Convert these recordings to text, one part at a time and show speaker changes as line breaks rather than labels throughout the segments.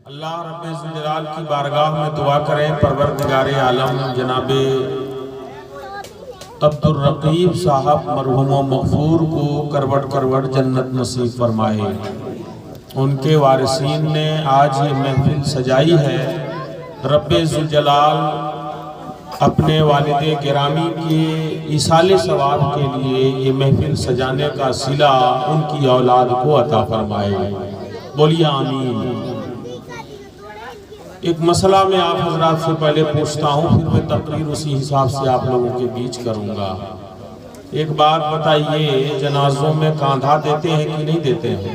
اللہ رب ذوالجلال کی بارگاہ میں دعا کریں پروردگار عالم جناب عبدالرقیب صاحب مرحوم و مغفور کو کروٹ کروٹ جنت نصیب فرمائے۔ ان کے وارثین نے آج یہ محفل سجائی ہے۔ رب ذوالجلال اپنے والد گرامی کے ایصال ثواب کے لیے یہ محفل سجانے کا صلہ ان کی اولاد کو عطا فرمائے۔ بولیے آمین۔ ایک مسئلہ میں آپ حضرات سے پہلے پوچھتا ہوں، پھر میں تقریر اسی حساب سے آپ لوگوں کے بیچ کروں گا۔ ایک بات بتائیے، جنازوں میں کاندھا دیتے ہیں کہ نہیں دیتے ہیں؟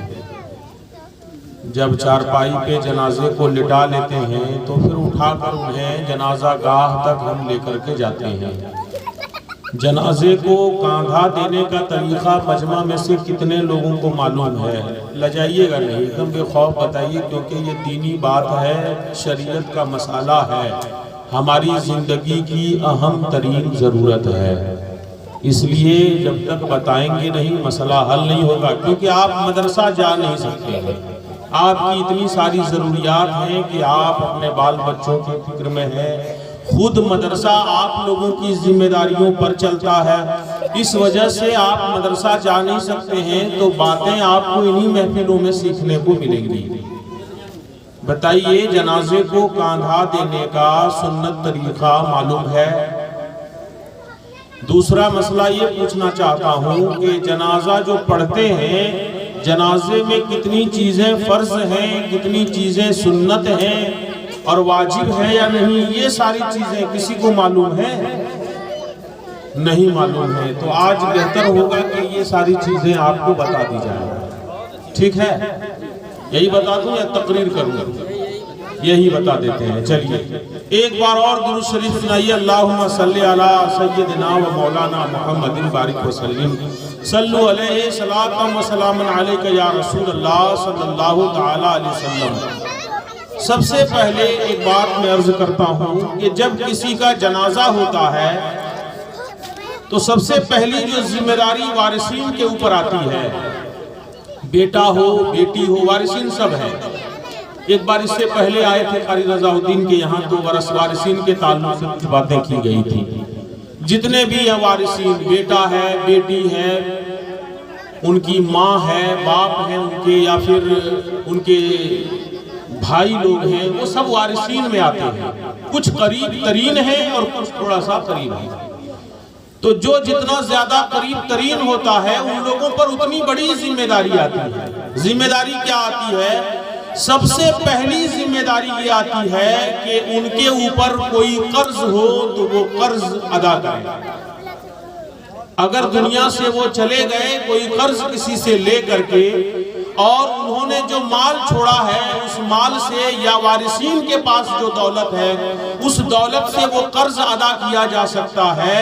جب چارپائی پہ جنازے کو لٹا لیتے ہیں تو پھر اٹھا کر انہیں جنازہ گاہ تک ہم لے کر کے جاتے ہیں۔ جنازے کو کاندھا دینے کا طریقہ مجمع میں سے کتنے لوگوں کو معلوم ہے؟ لجائیے گا نہیں، ایک دم بے خوف بتائیے، کیونکہ یہ دینی بات ہے، شریعت کا مسئلہ ہے، ہماری زندگی کی اہم ترین ضرورت ہے۔ اس لیے جب تک بتائیں گے نہیں مسئلہ حل نہیں ہوگا، کیونکہ آپ مدرسہ جا نہیں سکتے ہیں۔ آپ کی اتنی ساری ضروریات ہیں کہ آپ اپنے بال بچوں کی فکر میں ہیں، خود مدرسہ آپ لوگوں کی ذمہ داریوں پر چلتا ہے، اس وجہ سے آپ مدرسہ جا نہیں سکتے ہیں، تو باتیں آپ کو انہی محفلوں میں سیکھنے کو ملیں گی۔ بتائیے، جنازے کو کاندھا دینے کا سنت طریقہ معلوم ہے؟ دوسرا مسئلہ یہ پوچھنا چاہتا ہوں کہ جنازہ جو پڑھتے ہیں، جنازے میں کتنی چیزیں فرض ہیں، کتنی چیزیں سنت ہیں اور واجب ہے یا نہیں، یہ ساری چیزیں کسی کو معلوم ہے؟ نہیں معلوم ہے، تو آج بہتر ہوگا کہ یہ ساری چیزیں آپ کو بتا دی جائیں۔ ٹھیک ہے؟ یہی بتا دوں یا تقریر کروں؟ یہی بتا دیتے ہیں۔ چلیے ایک بار اور درود شریف سنائیے، اللہم صلی علی سیدنا و مولانا محمد بارک وسلم، صلو علیہ صلاۃ و سلام علیک یا رسول اللہ صلی اللہ تعالی علیہ وسلم۔ سب سے پہلے ایک بات میں عرض کرتا ہوں کہ جب کسی کا جنازہ ہوتا ہے تو سب سے پہلی جو ذمہ داری وارثین کے اوپر آتی ہے، بیٹا ہو بیٹی ہو، وارثین سب ہیں۔ ایک بار اس سے پہلے آئے تھے قاری رضا الدین کے یہاں، تو وارثین کے تعلق سے کچھ باتیں کی گئی تھی۔ جتنے بھی ہیں وارثین، بیٹا ہے بیٹی ہے، ان کی ماں ہے باپ ہیں ان کے، یا پھر ان کے بھائی لوگ ہیں، وہ سب وارثین میں آتے ہیں۔ کچھ قریب ترین ہیں اور کچھ تھوڑا سا قریب ہیں۔ تو جو جتنا زیادہ قریب ترین ہوتا ہے ان لوگوں پر اتنی بڑی ذمہ داری آتی ہے۔ ذمہ داری کیا آتی ہے؟ سب سے پہلی ذمہ داری یہ آتی ہے کہ ان کے اوپر کوئی قرض ہو تو وہ قرض ادا کریں۔ اگر دنیا سے وہ چلے گئے کوئی قرض کسی سے لے کر کے، اور انہوں نے جو مال چھوڑا ہے اس مال سے یا وارثین کے پاس جو دولت ہے اس دولت سے وہ قرض ادا کیا جا سکتا ہے،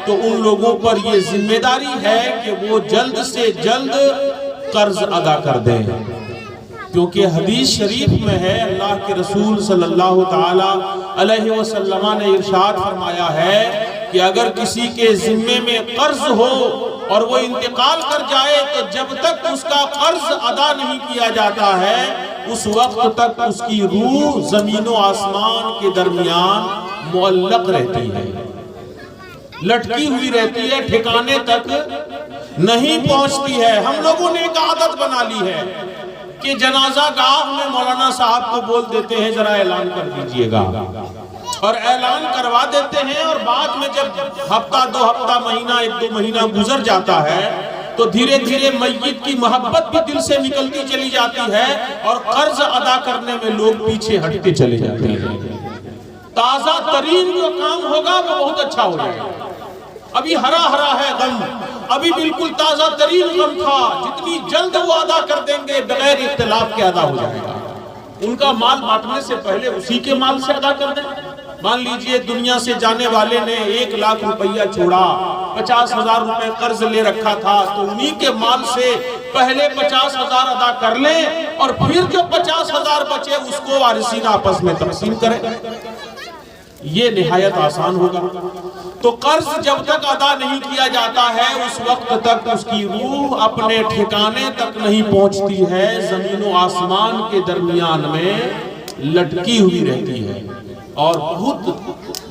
تو ان لوگوں پر یہ ذمہ داری ہے کہ وہ جلد سے جلد قرض ادا کر دیں۔ کیونکہ حدیث شریف میں ہے، اللہ کے رسول صلی اللہ تعالی علیہ وسلم نے ارشاد فرمایا ہے کہ اگر کسی کے ذمے میں قرض ہو اور وہ انتقال کر جائے تو جب تک اس کا قرض ادا نہیں کیا جاتا ہے اس وقت تک اس کی روح زمین و آسمان کے درمیان معلق رہتی ہے، لٹکی ہوئی رہتی ہے، ٹھکانے تک نہیں پہنچتی ہے۔ ہم لوگوں نے ایک عادت بنا لی ہے کہ جنازہ گاہ میں مولانا صاحب کو بول دیتے ہیں ذرا اعلان کر دیجئے گا، اور اعلان کروا دیتے ہیں، اور بعد میں جب ہفتہ دو ہفتہ مہینہ ایک دو مہینہ گزر جاتا ہے تو دھیرے دھیرے میت کی محبت بھی دل سے نکلتی چلی جاتی ہے اور قرض ادا کرنے میں لوگ پیچھے ہٹتے چلے جاتے ہیں۔ تازہ ترین جو کام ہوگا وہ بہت اچھا ہو جائے گا۔ ابھی ہرا ہرا ہے غم، ابھی بالکل تازہ ترین غم تھا، جتنی جلد وہ ادا کر دیں گے بغیر اختلاف کے ادا ہو جائے گا۔ ان کا مال بانٹنے سے پہلے اسی کے مال سے ادا کر دیں۔ مان لیجئے دنیا سے جانے والے نے 1,00,000 روپیہ چھوڑا، 50,000 روپے قرض لے رکھا تھا، تو انہی کے مال سے پہلے 50,000 ادا کر لیں اور پھر جو 50,000 بچے اس کو وارثین آپس میں تقسیم کریں، یہ نہایت آسان ہوگا۔ تو قرض جب تک ادا نہیں کیا جاتا ہے اس وقت تک اس کی روح اپنے ٹھکانے تک نہیں پہنچتی ہے، زمین و آسمان کے درمیان میں لٹکی ہوئی رہتی ہے، اور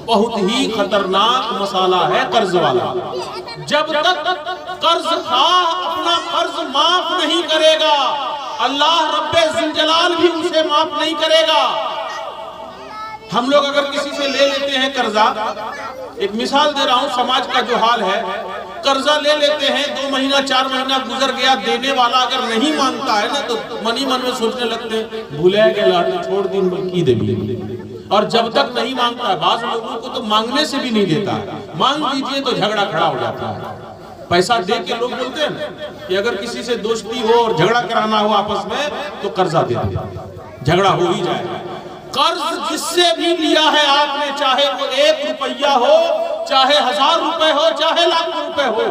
بہت ہی خطرناک مسئلہ ہے قرض والا۔ جب تک قرض خواہ اپنا قرض معاف نہیں کرے گا، اللہ رب ذوالجلال بھی اسے معاف نہیں کرے گا۔ ہم لوگ اگر کسی سے لے لیتے ہیں قرضہ، ایک مثال دے رہا ہوں سماج کا جو حال ہے، قرضہ لے لیتے ہیں، 2 مہینہ 4 مہینہ گزر گیا، دینے والا اگر نہیں مانتا ہے نا تو من میں سوچنے لگتے ہیں بھولے گے لاٹھی چھوڑ دن کی دے بھی، اور جب تک نہیں مانگتا ہے، بعض لوگوں کو تو مانگنے سے بھی نہیں دیتا ہے، مانگ دیجئے تو جھگڑا کھڑا ہو جاتا ہے۔ پیسہ دے کے لوگ بولتے ہیں کہ اگر کسی سے دوستی ہو اور جھگڑا کرانا ہو آپس میں تو قرضہ دے دے، جھگڑا ہو ہی جائے گا۔ قرض جس سے بھی لیا ہے آپ نے، چاہے وہ 1 روپیہ ہو، چاہے 1000 روپے ہو، چاہے لاکھ روپے ہو،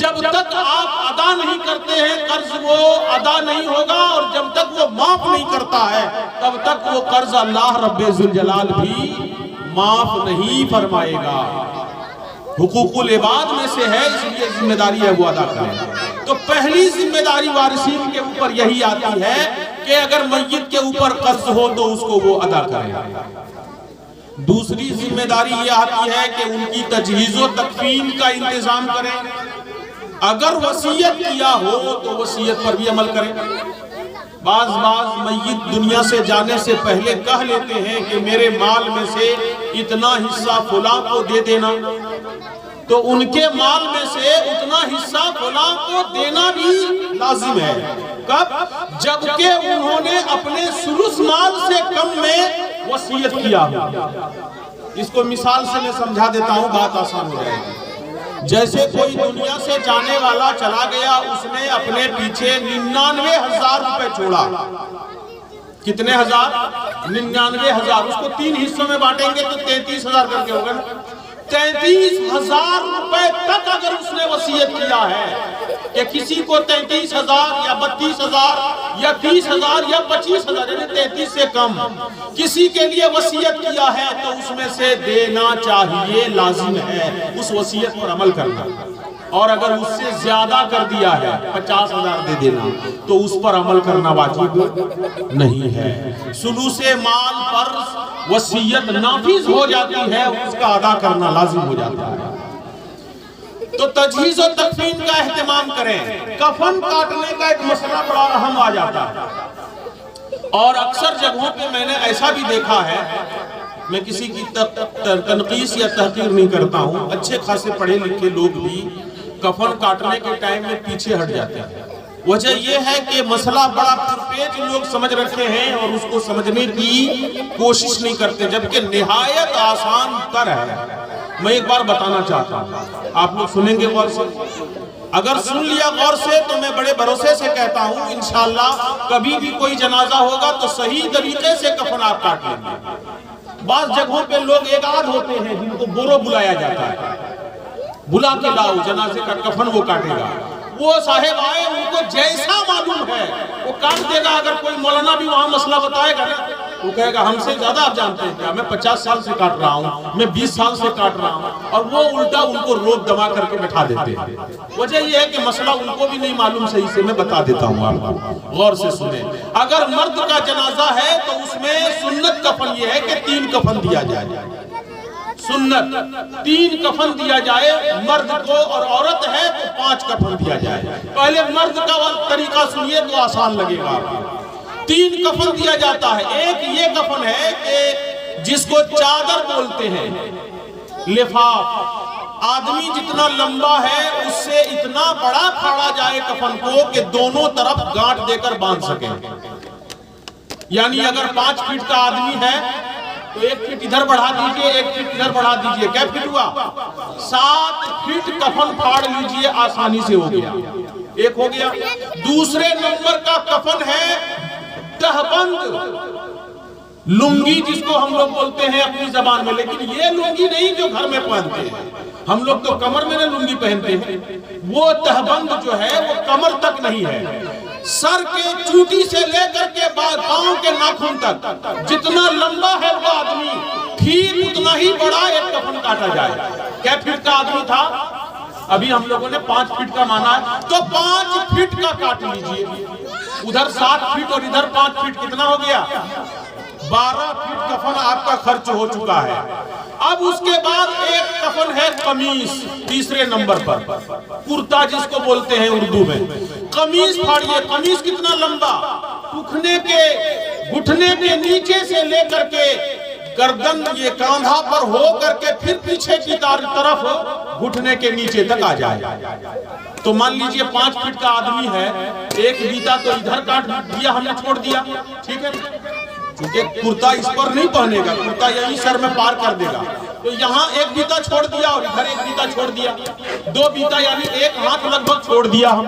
جب تک آپ ادا نہیں کرتے ہیں قرض وہ ادا نہیں ہوگا، اور جب تک وہ معاف نہیں کرتا ہے تب تک وہ قرض اللہ رب ذوالجلال بھی معاف نہیں فرمائے گا۔ حقوق العباد میں سے ہے، اس لیے ذمہ داری ہے وہ ادا کریں۔ تو پہلی ذمہ داری وارثین کے اوپر یہی آتی ہے کہ اگر میت کے اوپر قرض ہو تو اس کو وہ ادا کریں۔ دوسری ذمہ داری یہ آتی ہے کہ ان کی تجہیز و تکفین کا انتظام کریں۔ اگر وصیت کیا ہو تو وصیت پر بھی عمل کریں۔ بعض میت دنیا سے جانے سے پہلے کہہ لیتے ہیں کہ میرے مال میں سے اتنا حصہ فلاں کو دے دینا، تو ان کے مال میں سے اتنا حصہ فلاں کو دینا بھی لازم ہے۔ کب؟ جبکہ انہوں نے اپنے ثلث مال سے کم میں وصیت کیا ہو۔ اس کو مثال سے میں سمجھا دیتا ہوں، بات آسان ہو جائے گی۔ جیسے کوئی دنیا سے جانے والا چلا گیا، اس نے اپنے پیچھے 99,000 روپے چھوڑا۔ کتنے ہزار؟ 99,000۔ اس کو 3 حصوں میں بانٹیں گے تو 33,000 کر کے ہوگا۔ 33,000 روپے تک اگر اس نے وصیت کیا ہے کہ کسی کو 33,000 یا 32,000 یا 30,000 یا 25,000 یعنی 33 سے کم کسی کے لیے وصیت کیا ہے تو اس میں سے دینا چاہیے، لازم ہے اس وصیت پر عمل کرنا۔ اور اگر اس سے زیادہ کر دیا ہے 50,000 دے دینا تو اس پر عمل کرنا واجب نہیں ہے۔ ثلث مال پر وصیت نافذ ہو جاتی ہے، اس کا ادا کرنا لازم ہو جاتا ہے۔ تو تجہیز و تکفین کا اہتمام کریں۔ کفن کاٹنے کا ایک مسئلہ بڑا اہم آ جاتا ہے، اور اکثر جگہوں پہ میں نے ایسا بھی دیکھا ہے، میں کسی کی تنقیص یا تحقیر نہیں کرتا ہوں، اچھے خاصے پڑھے لکھے لوگ بھی کفن کاٹنے کے ٹائم میں پیچھے ہٹ جاتے ہیں۔ وجہ یہ ہے کہ مسئلہ بڑا پرپیچ لوگ سمجھ رکھے ہیں اور اس کو سمجھنے کی کوشش نہیں کرتے، جبکہ نہایت آسان تر ہے۔ میں ایک بار بتانا چاہتا ہوں، آپ لوگ سنیں گے غور سے؟ اگر سن لیا غور سے تو میں بڑے بھروسے سے کہتا ہوں انشاءاللہ کبھی بھی کوئی جنازہ ہوگا تو صحیح طریقے سے کفن آپ کاٹ لیں گے۔ بعض جگہوں پہ لوگ ایک آدھ ہوتے ہیں جن کو بورو بلایا جاتا ہے، بلا کے لاؤ جنازے کا کفن وہ کاٹے گا۔ وہ صاحب آئے، ان کو جیسا معلوم ہے وہ کاٹ دے گا۔ اگر کوئی مولانا بھی وہاں مسئلہ بتائے گا نا، وہ کہے گا ہم سے زیادہ آپ جانتے ہیں کیا، میں 50 سال سے کاٹ رہا ہوں، میں 20 سال سے کاٹ رہا ہوں، اور وہ الٹا ان کو روک دما کر کے بٹھا دیتے ہیں۔ وجہ یہ ہے کہ مسئلہ ان کو بھی نہیں معلوم صحیح سے، میں بتا دیتا ہوں آپ کو، غور سے سنیں۔ اگر مرد کا جنازہ ہے تو اس میں سنت کفن یہ ہے کہ 3 کفن دیا جائے، سنت 3 کفن دیا جائے مرد کو، اور عورت ہے تو 5 کفن دیا جائے۔ پہلے مرد کا طریقہ سنیے تو آسان لگے گا آپ کو۔ 3 کفن دیا جاتا ہے۔ ایک یہ کفن ہے کہ جس کو چادر بولتے ہیں، لفاف، آدمی جتنا لمبا ہے اس سے اتنا بڑا پھاڑا جائے کفن کو کہ دونوں طرف گانٹ دے کر باندھ سکیں۔ یعنی اگر 5 فٹ کا آدمی ہے تو 1 فٹ ادھر بڑھا دیجئے، 1 فٹ ادھر بڑھا دیجئے، کیا فٹ ہوا؟ 7 فٹ کفن پھاڑ لیجئے، آسانی سے ہو گیا۔ ایک ہو گیا۔ دوسرے نمبر کا کفن ہے تہبند، لنگی جس کو ہم لوگ بولتے ہیں اپنی زبان میں، لیکن یہ لنگی نہیں جو گھر میں پہنتے ہیں، ہم لوگ تو کمر میں لنگی پہنتے ہیں، وہ تہبند جو ہے وہ کمر تک نہیں ہے، سر کے چوٹی سے لے کر کے پاؤں کے ناخن تک جتنا لمبا ہے وہ آدمی، پھر اتنا ہی بڑا ایک کفن کاٹا جائے۔ کیا فٹ کا آدمی تھا؟ ابھی ہم لوگوں نے 5 فٹ کا مانا ہے، تو 5 فٹ کا کاٹ لیجئے۔ ادھر 7 فٹ اور ادھر 5 فٹ، کتنا ہو گیا؟ 12 فٹ کفن آپ کا خرچ ہو چکا ہے۔ اب اس کے بعد ایک کفن ہے قمیص، تیسرے نمبر پر کرتا جس کو بولتے ہیں اردو میں۔ قمیص پھاڑیے، قمیص کتنا لمبا، گھٹنے کے نیچے سے لے کر کے گردن یہ کاندھا پر ہو کر کے پھر پیچھے کی طرف گھٹنے کے نیچے تک آ جائے۔ تو مان لیجئے 5 فٹ کا آدمی ہے، ایک بیتا تو ادھر کاٹ دیا ہم نے، چھوڑ دیا، ٹھیک ہے، کیونکہ کرتا اس پر نہیں پہنے گا، کرتا یہی سر میں پار کر دے گا، تو یہاں ایک بیتا چھوڑ دیا اور ادھر ایک بیتا چھوڑ دیا، 2 بیتا یعنی ایک ہاتھ لگ بھگ چھوڑ دیا ہم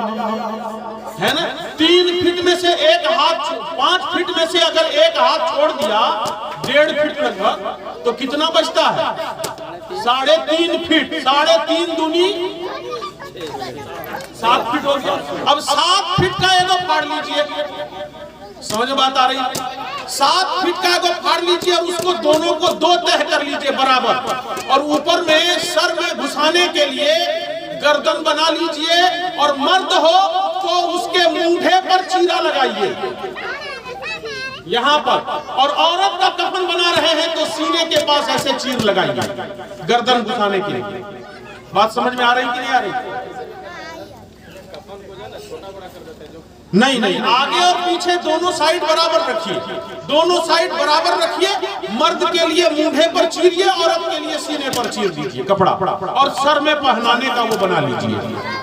ہے نا۔ 3 فٹ میں سے ایک ہاتھ، 5 فٹ میں سے اگر ایک ہاتھ چھوڑ دیا 1.5 فٹ لگ بھگ، تو کتنا بچتا ہے؟ 3.5 فٹ، 3.5 دونی 7 فٹ ہو گیا۔ اب 7 فٹ کا ایگو پھاڑ لیجئے، سمجھ بات آ رہی ہے؟ 7 فٹ کا ایگو پھاڑ لیجئے اور اس کو دونوں کو 2 تہہ کر لیجئے برابر، اور اوپر میں سر میں گھسانے کے لیے گردن بنا لیجئے، اور مرد ہو تو اس کے مونڈھے پر چیرا لگائیے یہاں پر، اور عورت کا کفن بنا رہے ہیں تو سینے کے پاس ایسے چیر لگائیے گردن گھسانے کے لیے۔ بات سمجھ میں آ رہی کہ نہیں آ رہی؟ نہیں، آگے اور پیچھے دونوں سائیڈ برابر رکھیے، دونوں سائیڈ برابر رکھیے، مرد کے لیے مونڈھے پر چیریے، عورت کے لیے سینے پر چیر دیجئے کپڑا، اور سر میں پہنانے کا وہ بنا لیجئے۔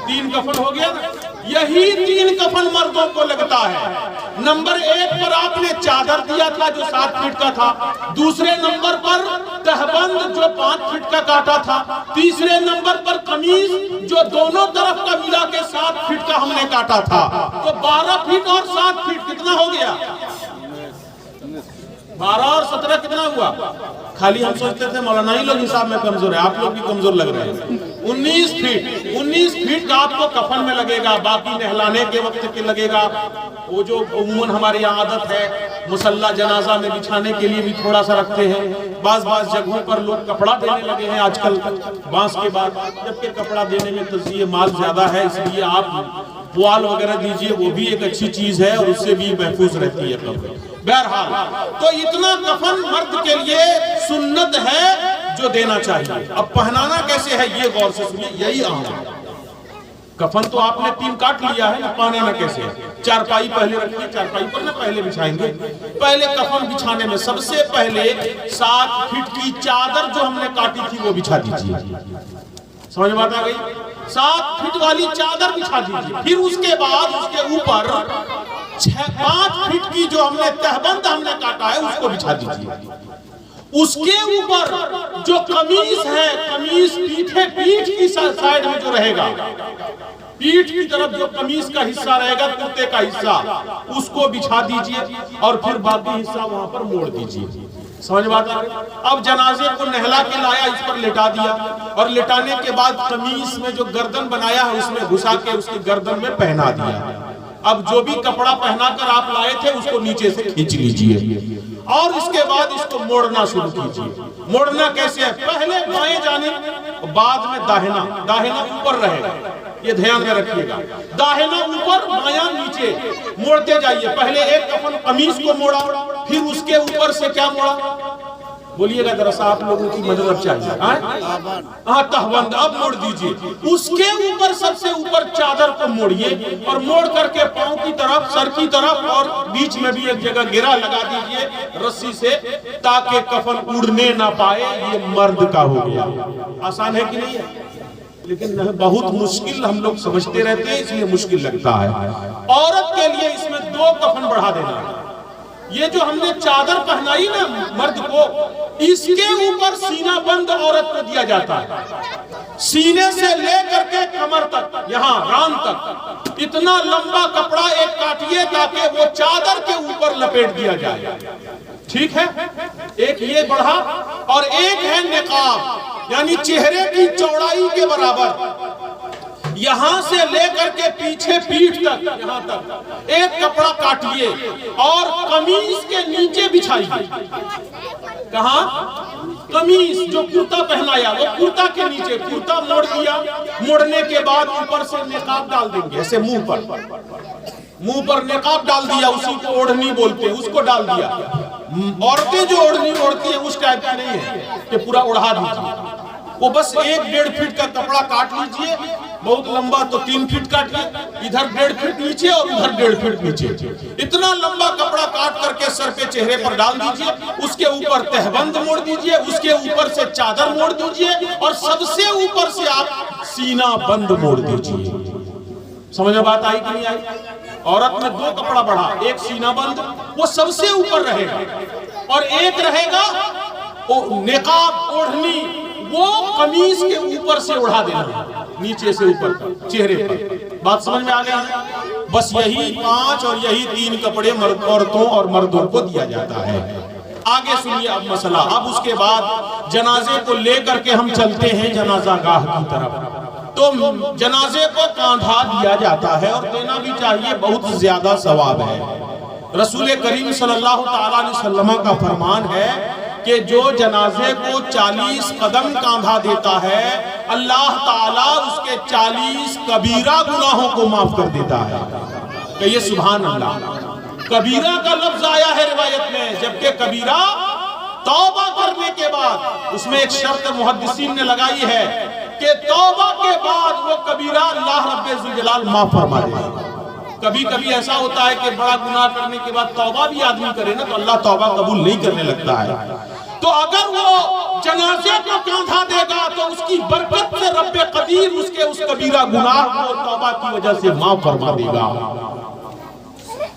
3 کفن ہو گیا نا؟ یہی 3 کفن مردوں کو لگتا ہے۔ نمبر 1 پر آپ نے چادر دیا تھا جو 7 فٹ کا تھا، دوسرے نمبر پر تہبند جو 5 فٹ کا کاٹا تھا، تیسرے نمبر پر قمیص جو دونوں طرف کا ملا کے 7 فٹ کا ہم نے کاٹا تھا، تو 12 فٹ اور 7 فٹ کتنا ہو گیا؟ 12 اور 17 کتنا ہوا؟ خالی ہم سوچتے تھے مولانا ہی لوگ حساب میں کمزور ہے، آپ لوگ بھی کمزور لگ رہے ہیں۔ 19 فٹ کا آپ کو کفن میں لگے گا، باقی نہلانے کے وقت کے لگے گا، وہ جو عموماً ہماری یہاں عادت ہے مصلی جنازہ میں بچھانے کے لیے بھی تھوڑا سا رکھتے ہیں، بعض جگہوں پر لوگ کپڑا دینے لگے ہیں آج کل بانس کے بعد، جبکہ کپڑا دینے میں تجزیہ مال زیادہ ہے، اس لیے آپ پوال وغیرہ دیجئے، وہ بھی ایک اچھی چیز ہے اور اس سے بھی محفوظ رہتی ہے قبر۔ بہرحال تو اتنا کفن مرد کے لیے سنت ہے جو دینا چاہیے۔ اب پہنانا کیسے ہے یہ غور سے سنیے، یہی اہم ہے۔ کفن تو آپ نے 3 کاٹ لیا ہے، پہنانا کیسے ہے؟ چارپائی پہلے رکھیے، چارپائی پر نہ پہلے بچھائیں گے۔ پہلے کفن بچھانے میں سب سے پہلے 7 فٹ کی چادر جو ہم نے کاٹی تھی وہ بچھا دیجیے، سمجھ بات آ گئی؟ 7 فٹ والی چادر بچھا دیجیے، پھر اس کے بعد اس کے اوپر 5 فٹ کی جو ہم نے تہبند ہم نے کاٹا ہے اس کو بچھا دیجیے۔ اس کے اوپر جو قمیص ہے، قمیص پیٹھ کی سائیڈ میں جو رہے گا، پیٹھ کی طرف جو قمیص کا حصہ رہے گا، کرتے کا حصہ، اس کو بچھا دیجیے اور پھر باقی حصہ وہاں پر موڑ دیجیے، سمجھ بات آ رہی؟ اب جنازے کو نہلا کے لایا، اس پر لٹا دیا، اور لٹانے کے بعد قمیص میں جو گردن بنایا ہے اس میں گھسا کے اس کی گردن میں پہنا دیا۔ اب جو بھی کپڑا پہنا کر آپ لائے تھے اس کو نیچے سے کھینچ لیجئے، اور اس کے بعد اس کو موڑنا شروع کیجئے۔ موڑنا کیسے ہے؟ پہلے بائیں جانب، بعد میں داہنا، داہنا اوپر رہے گا، یہ دھیان میں رکھیے گا، داہنا اوپر بایاں نیچے موڑتے جائیے۔ پہلے ایک کفن قمیص کو موڑا، پھر اس کے اوپر سے کیا موڑا؟ بولیے گا ذرا آپ لوگوں کی مدد اب چاہیے، تہبند اب موڑ دیجئے۔ اس کے اوپر سب سے اوپر چادر کو موڑیے اور موڑ کر کے پاؤں کی طرف، سر کی طرف، اور بیچ میں بھی ایک جگہ گرہ لگا دیجئے رسی سے، تاکہ کفن اڑنے نہ پائے۔ یہ مرد کا ہو گیا۔ آسان ہے کہ نہیں ہے؟ لیکن بہت مشکل ہم لوگ سمجھتے رہتے ہیں، اس لیے مشکل لگتا ہے۔ عورت کے لیے اس میں 2 کفن بڑھا دینا ہے۔ یہ جو ہم نے چادر پہنائی نا مرد کو، اس کے اوپر سینہ بند عورت کو دیا جاتا ہے، سینے سے لے کر کے کمر تک، یہاں ران تک، اتنا لمبا کپڑا ایک کاٹیے تاکہ وہ چادر کے اوپر لپیٹ دیا جائے، ٹھیک ہے؟ ایک یہ بڑھا، اور ایک ہے نقاب، یعنی چہرے کی چوڑائی کے برابر، یہاں سے لے کر کے پیچھے پیٹھ تک، یہاں تک ایک کپڑا کاٹیے اور قمیص کے نیچے بچھائیے۔ کہاں؟ قمیص جو کرتا پہنایا وہ کرتا کے نیچے، کرتا موڑ دیا، موڑنے کے بعد اوپر سے نقاب ڈال دیں گے ایسے منہ پر، منہ پر نقاب ڈال دیا، اسی کو اوڑھنی بولتے ہیں، اس کو ڈال دیا۔ عورتیں جو اوڑھنی اوڑھتی ہیں اس ٹائپ کی نہیں ہے کہ پورا اڑھا دیجیے، وہ بس 1-1.5 فٹ کا کپڑا کاٹ لیجئے، بہت لمبا تو 3 فٹ کاٹیے، ادھر 1.5 فٹ نیچے اور ادھر 1.5 فٹ نیچے، اتنا لمبا کپڑا کاٹ کر کے سر پہ چہرے پر ڈال دیجئے، اس کے اوپر تہبند موڑ دیجئے، اس کے اوپر سے چادر موڑ دیجئے، اور سب سے اوپر سے آپ سینہ بند موڑ دیجئے۔ سمجھ میں بات آئی کہ نہیں آئی؟ عورت میں 2 کپڑا بڑھا، ایک سینہ بند وہ سب سے اوپر رہے گا، اور ایک رہے گا نقاب اوڑھنی، وہ قمیص کے اوپر سے اڑھا دینا، نیچے سے اوپر چہرے پر۔ بات سمجھ میں آ گیا؟ بس یہی 5 اور یہی 3 کپڑے عورتوں اور مردوں کو دیا جاتا ہے۔ آگے سنیے اب مسئلہ، اب اس کے بعد جنازے کو لے کر کے ہم چلتے ہیں جنازہ گاہ کی طرف۔ تو جنازے کو کاندھا دیا جاتا ہے، اور دینا بھی چاہیے، بہت زیادہ ثواب ہے۔ رسول کریم صلی اللہ تعالیٰ علیہ وسلم کا فرمان ہے کہ جو جنازے کو 40 قدم کاندھا دیتا ہے، اللہ تعالیٰ اس کے 40 کبیرہ گناہوں کو معاف کر دیتا ہے۔ کہیے سبحان اللہ۔ کبیرہ کا لفظ آیا ہے روایت میں، جبکہ کبیرہ توبہ کرنے کے بعد، اس میں ایک شرط محدثین نے لگائی ہے کہ توبہ کے بعد وہ کبیرہ اللہ رب ذوالجلال معاف فرما دے گا۔ کبھی کبھی ایسا ہوتا ہے کہ بڑا گناہ کرنے کے بعد توبہ بھی آدمی کرے نا تو اللہ توبہ قبول نہیں کرنے لگتا ہے۔ تو اگر وہ جنازے کو کاندھا دے گا تو اس کی برکت سے رب قدیر اس کے اس کبیرہ گناہ کو توبہ کی وجہ سے معاف فرما دے گا۔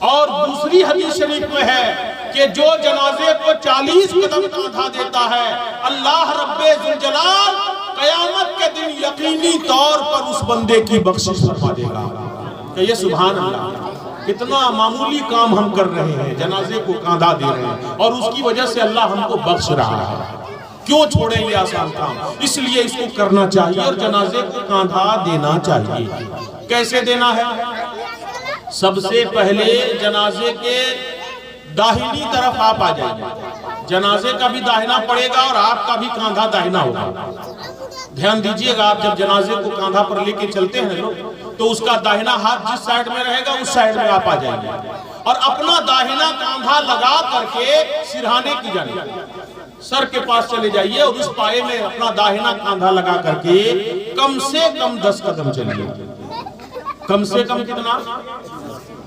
اور دوسری حدیث شریف میں ہے کہ جو جنازے کو 40 قدم کاندھا دیتا ہے، اللہ رب ذوالجلال قیامت کے دن یقینی طور پر اس بندے کی بخشش فرما دے گا۔ کہیے سبحان اللہ۔ کتنا معمولی کام ہم کر رہے ہیں، جنازے کو کاندھا دے رہے ہیں، اور اس کی وجہ سے اللہ ہم کو بخش رہا ہے۔ کیوں چھوڑیں یہ آسان کام؟ اس لیے اس کو کرنا چاہیے اور جنازے کو کاندھا دینا چاہیے۔ کیسے دینا ہے؟ سب سے پہلے جنازے کے داہنی طرف آپ آ جائیے، جنازے کا بھی داہنا پڑے گا اور آپ کا بھی کاندھا داہنا ہوگا۔ دھیان دیجئے گا، آپ جب جنازے کو کاندھا پر لے کے چلتے ہیں تو اس کا داہنا ہاتھ جس سائیڈ میں رہے گا اس سائیڈ میں آپ آ جائیں گے، اور اپنا داہنا کاندھا لگا کر کے سرہانے کی جانب سر کے پاس چلے جائیے، اور اس پائے میں اپنا داہنا کاندھا لگا کر کے کم سے کم 10 قدم چلیے۔ کم سے کم کتنا؟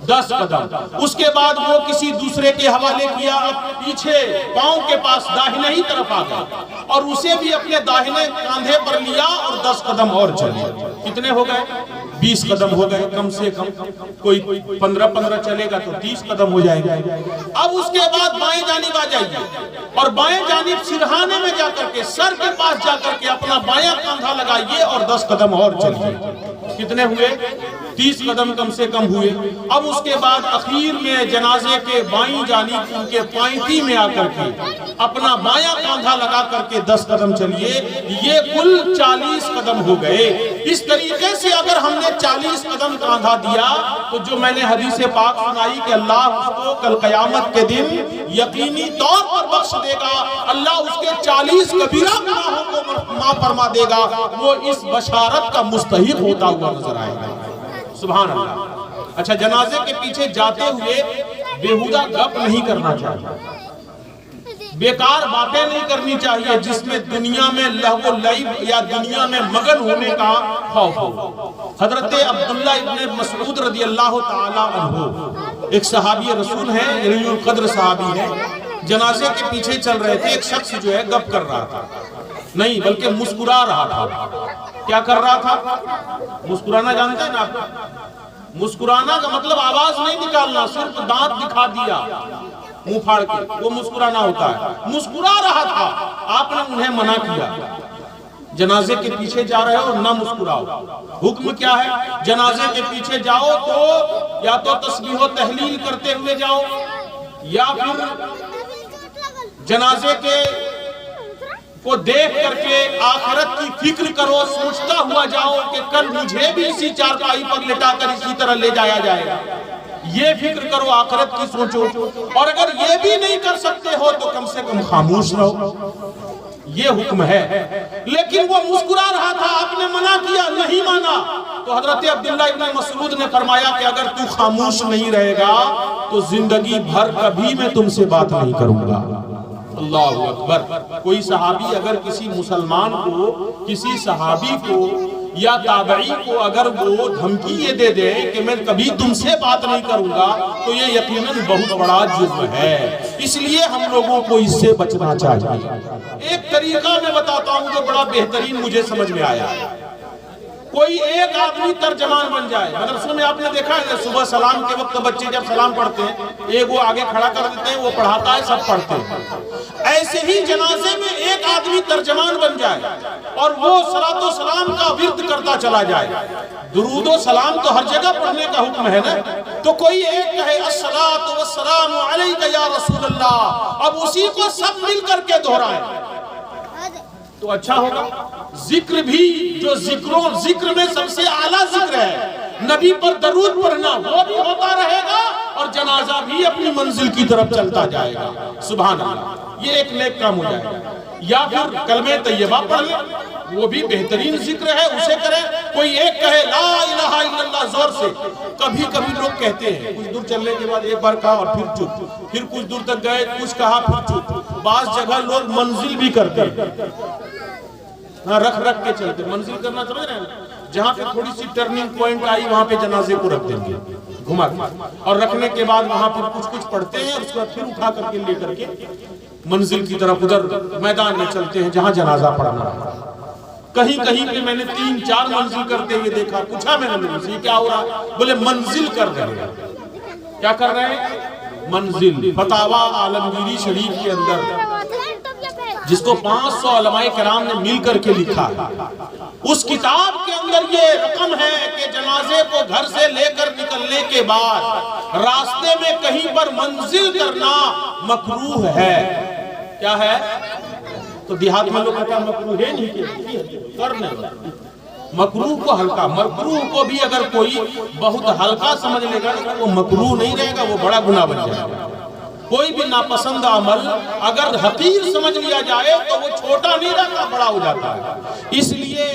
10 قدم۔ اس کے بعد وہ کسی دوسرے کے حوالے کیا، اب پیچھے پاؤں کے پاس داہنے ہی طرف آ گیا، اور اسے بھی اپنے داہنے کاندھے پر لیا اور 10 قدم اور چلے۔ کتنے ہو گئے؟ 20 قدم ہو گئے کم سے کم۔ کوئی 15 چلے گا تو 30 قدم ہو جائے گا۔ اب اس کے بعد بائیں جانب آ جائیے، اور بائیں جانب سرہانے میں جا کر کے سر کے پاس جا کر کے اپنا بایاں کاندھا لگائیے اور 10 قدم اور چلیے۔ کتنے ہوئے؟ 30 قدم کم سے کم ہوئے۔ اب اس کے بعد اخیر میں جنازے کے بائیں جانب ان کے پائنٹی میں آ کر کے اپنا بایاں کاندھا لگا کر کے 10 قدم چلیے۔ یہ کل 40 قدم ہو گئے۔ اس طریقے سے اگر ہم نے 40 قدم کاندھا دیا تو جو میں نے حدیث پاک سنائی کہ اللہ اس کو کل قیامت کے دن یقینی طور پر بخش دے گا، اللہ اس کے 40 کبیرہ گناہوں کو معاف فرما دے گا، وہ اس بشارت کا مستحق ہوتا ہوا نظر آئے گا۔ سبحان اللہ۔ اچھا، جنازے کے پیچھے جاتے ہوئے بیہودہ گپ نہیں کرنا چاہیے، بیکار باتیں نہیں کرنی چاہیے جس میں دنیا میں لہو و لعب یا دنیا میں مگن ہونے کا خوف ہو۔ حضرت عبداللہ ابن مسعود رضی اللہ تعالیٰ عنہ ایک صحابی رسول ہیں، جلیل القدر صحابی ہیں، جنازے کے پیچھے چل رہے تھے۔ ایک شخص جو ہے گپ کر رہا تھا، نہیں بلکہ مسکرا رہا تھا۔ کیا کر رہا تھا؟ مسکرانا جانتے ہیں نا آپ؟ مسکرانا کا مطلب آواز نہیں نکالنا، صرف دانت دکھا دیا منہ پھاڑ کے، وہ مسکرانا ہوتا ہے۔ مسکرا رہا تھا، آپ نے انہیں منع کیا، جنازے کے پیچھے جا رہے ہو نہ مسکراؤ۔ حکم کیا ہے؟ جنازے کے پیچھے جاؤ تو یا تو تسبیح و تحلیل کرتے ہوئے جاؤ، یا پھر جنازے کے کو دیکھ کر کے آخرت کی فکر کرو، سوچتا ہوا جاؤ کہ کل مجھے بھی اسی چارپائی پر لٹا کر اسی طرح لے جایا جائے گا۔ یہ فکر کرو، آخرت کی سوچو، اور اگر یہ بھی نہیں کر سکتے ہو تو کم سے کم خاموش رہو۔ یہ حکم ہے، لیکن وہ مسکرا رہا تھا، آپ نے منع کیا، نہیں مانا۔ تو حضرت عبداللہ ابن مسعود نے فرمایا کہ اگر تو خاموش نہیں رہے گا تو زندگی بھر کبھی میں تم سے بات نہیں کروں گا۔ اللہ اکبر۔ کوئی صحابی اگر کسی مسلمان کو، کسی صحابی کو یا تابعی کو اگر وہ دھمکی یہ دے دے کہ میں کبھی تم سے بات نہیں کروں گا تو یہ یقیناً بہت بڑا جرم ہے۔ اس لیے ہم لوگوں کو اس سے بچنا چاہیے۔ ایک طریقہ میں بتاتا ہوں جو بڑا بہترین مجھے سمجھ میں آیا۔ کوئی ایک آدمی ترجمان بن جائے۔ مدرسوں میں آپ نے دیکھا ہے صبح سلام کے وقت بچے جب سلام پڑھتے ہیں ایک وہ آگے کھڑا کر دیتے ہیں، وہ پڑھاتا ہے، سب پڑھتے ہیں۔ ایسے ہی جنازے میں ایک آدمی ترجمان بن جائے اور وہ صلاۃ و سلام کا ورد کرتا چلا جائے۔ درود و سلام تو ہر جگہ پڑھنے کا حکم ہے نا، تو کوئی ایک کہے الصلاۃ والسلام علیک یا رسول اللہ، اب اسی کو سب مل کر کے دہرائیں تو اچھا ہوگا۔ ذکر بھی جو ذکر میں سب سے اعلیٰ ذکر ہے، نبی پر درود پڑھنا، وہ بھی ہوتا رہے گا اور جنازہ بھی اپنی منزل کی طرف چلتا جائے گا۔ سبحان اللہ، یہ ایک نیک کام ہو جائے گا۔ یا پھر کلمہ طیبہ پڑھ لیں، وہ بھی بہترین ذکر ہے، اسے کریں۔ کوئی ایک کہے لا الہ الا اللہ زور سے۔ کبھی کبھی لوگ کہتے ہیں، کچھ دور چلنے کے بعد ایک بار کہا اور پھر چپ، پھر کچھ دور تک گئے، کچھ کہا پھر چپ۔ بعض جگہ لوگ منزل بھی کرتے ہیں، ہاں رکھ کے چلتے۔ منزل کرنا سمجھ رہے ہیں، جہاں پہ تھوڑی سی ٹرننگ پوائنٹ آئی وہاں پہ جنازے کو رکھ دیں گے گھما اور رکھنے کے بعد وہاں پہ کچھ پڑھتے ہیں اور اس کو پھر اٹھا کر کے لے کر کے منزل کی طرف ادھر میدان میں چلتے ہیں جہاں جنازہ پڑھنا ہے۔ کہیں پہ میں نے 3-4 منزل کرتے ہوئے دیکھا، پوچھا میں نے ان سے کیا ہو رہا، بولے منزل کر رہے ہیں۔ کیا کر رہے ہیں؟ منزل۔ فتاوی عالمگیری شریف کے اندر جس کو 500 علماء کرام نے مل کر کے لکھا ہے، اس کتاب کے اندر یہ رقم ہے کہ جنازے کو گھر سے لے کر نکلنے کے بعد راستے میں کہیں پر منزل کرنا مکروہ ہے۔ کیا ہے؟ تو دیہات میں لوگ کہتا ہے مکروہ ہے نہیں، کرنے مکروہ کو ہلکا، مکروہ کو بھی اگر کوئی بہت ہلکا سمجھ لے گا وہ مکروہ نہیں رہے گا، وہ بڑا گناہ بن جائے گا۔ کوئی بھی ناپسند عمل اگر حقیر سمجھ لیا جائے تو وہ چھوٹا نہیں رہتا، بڑا ہو جاتا ہے۔ اس لیے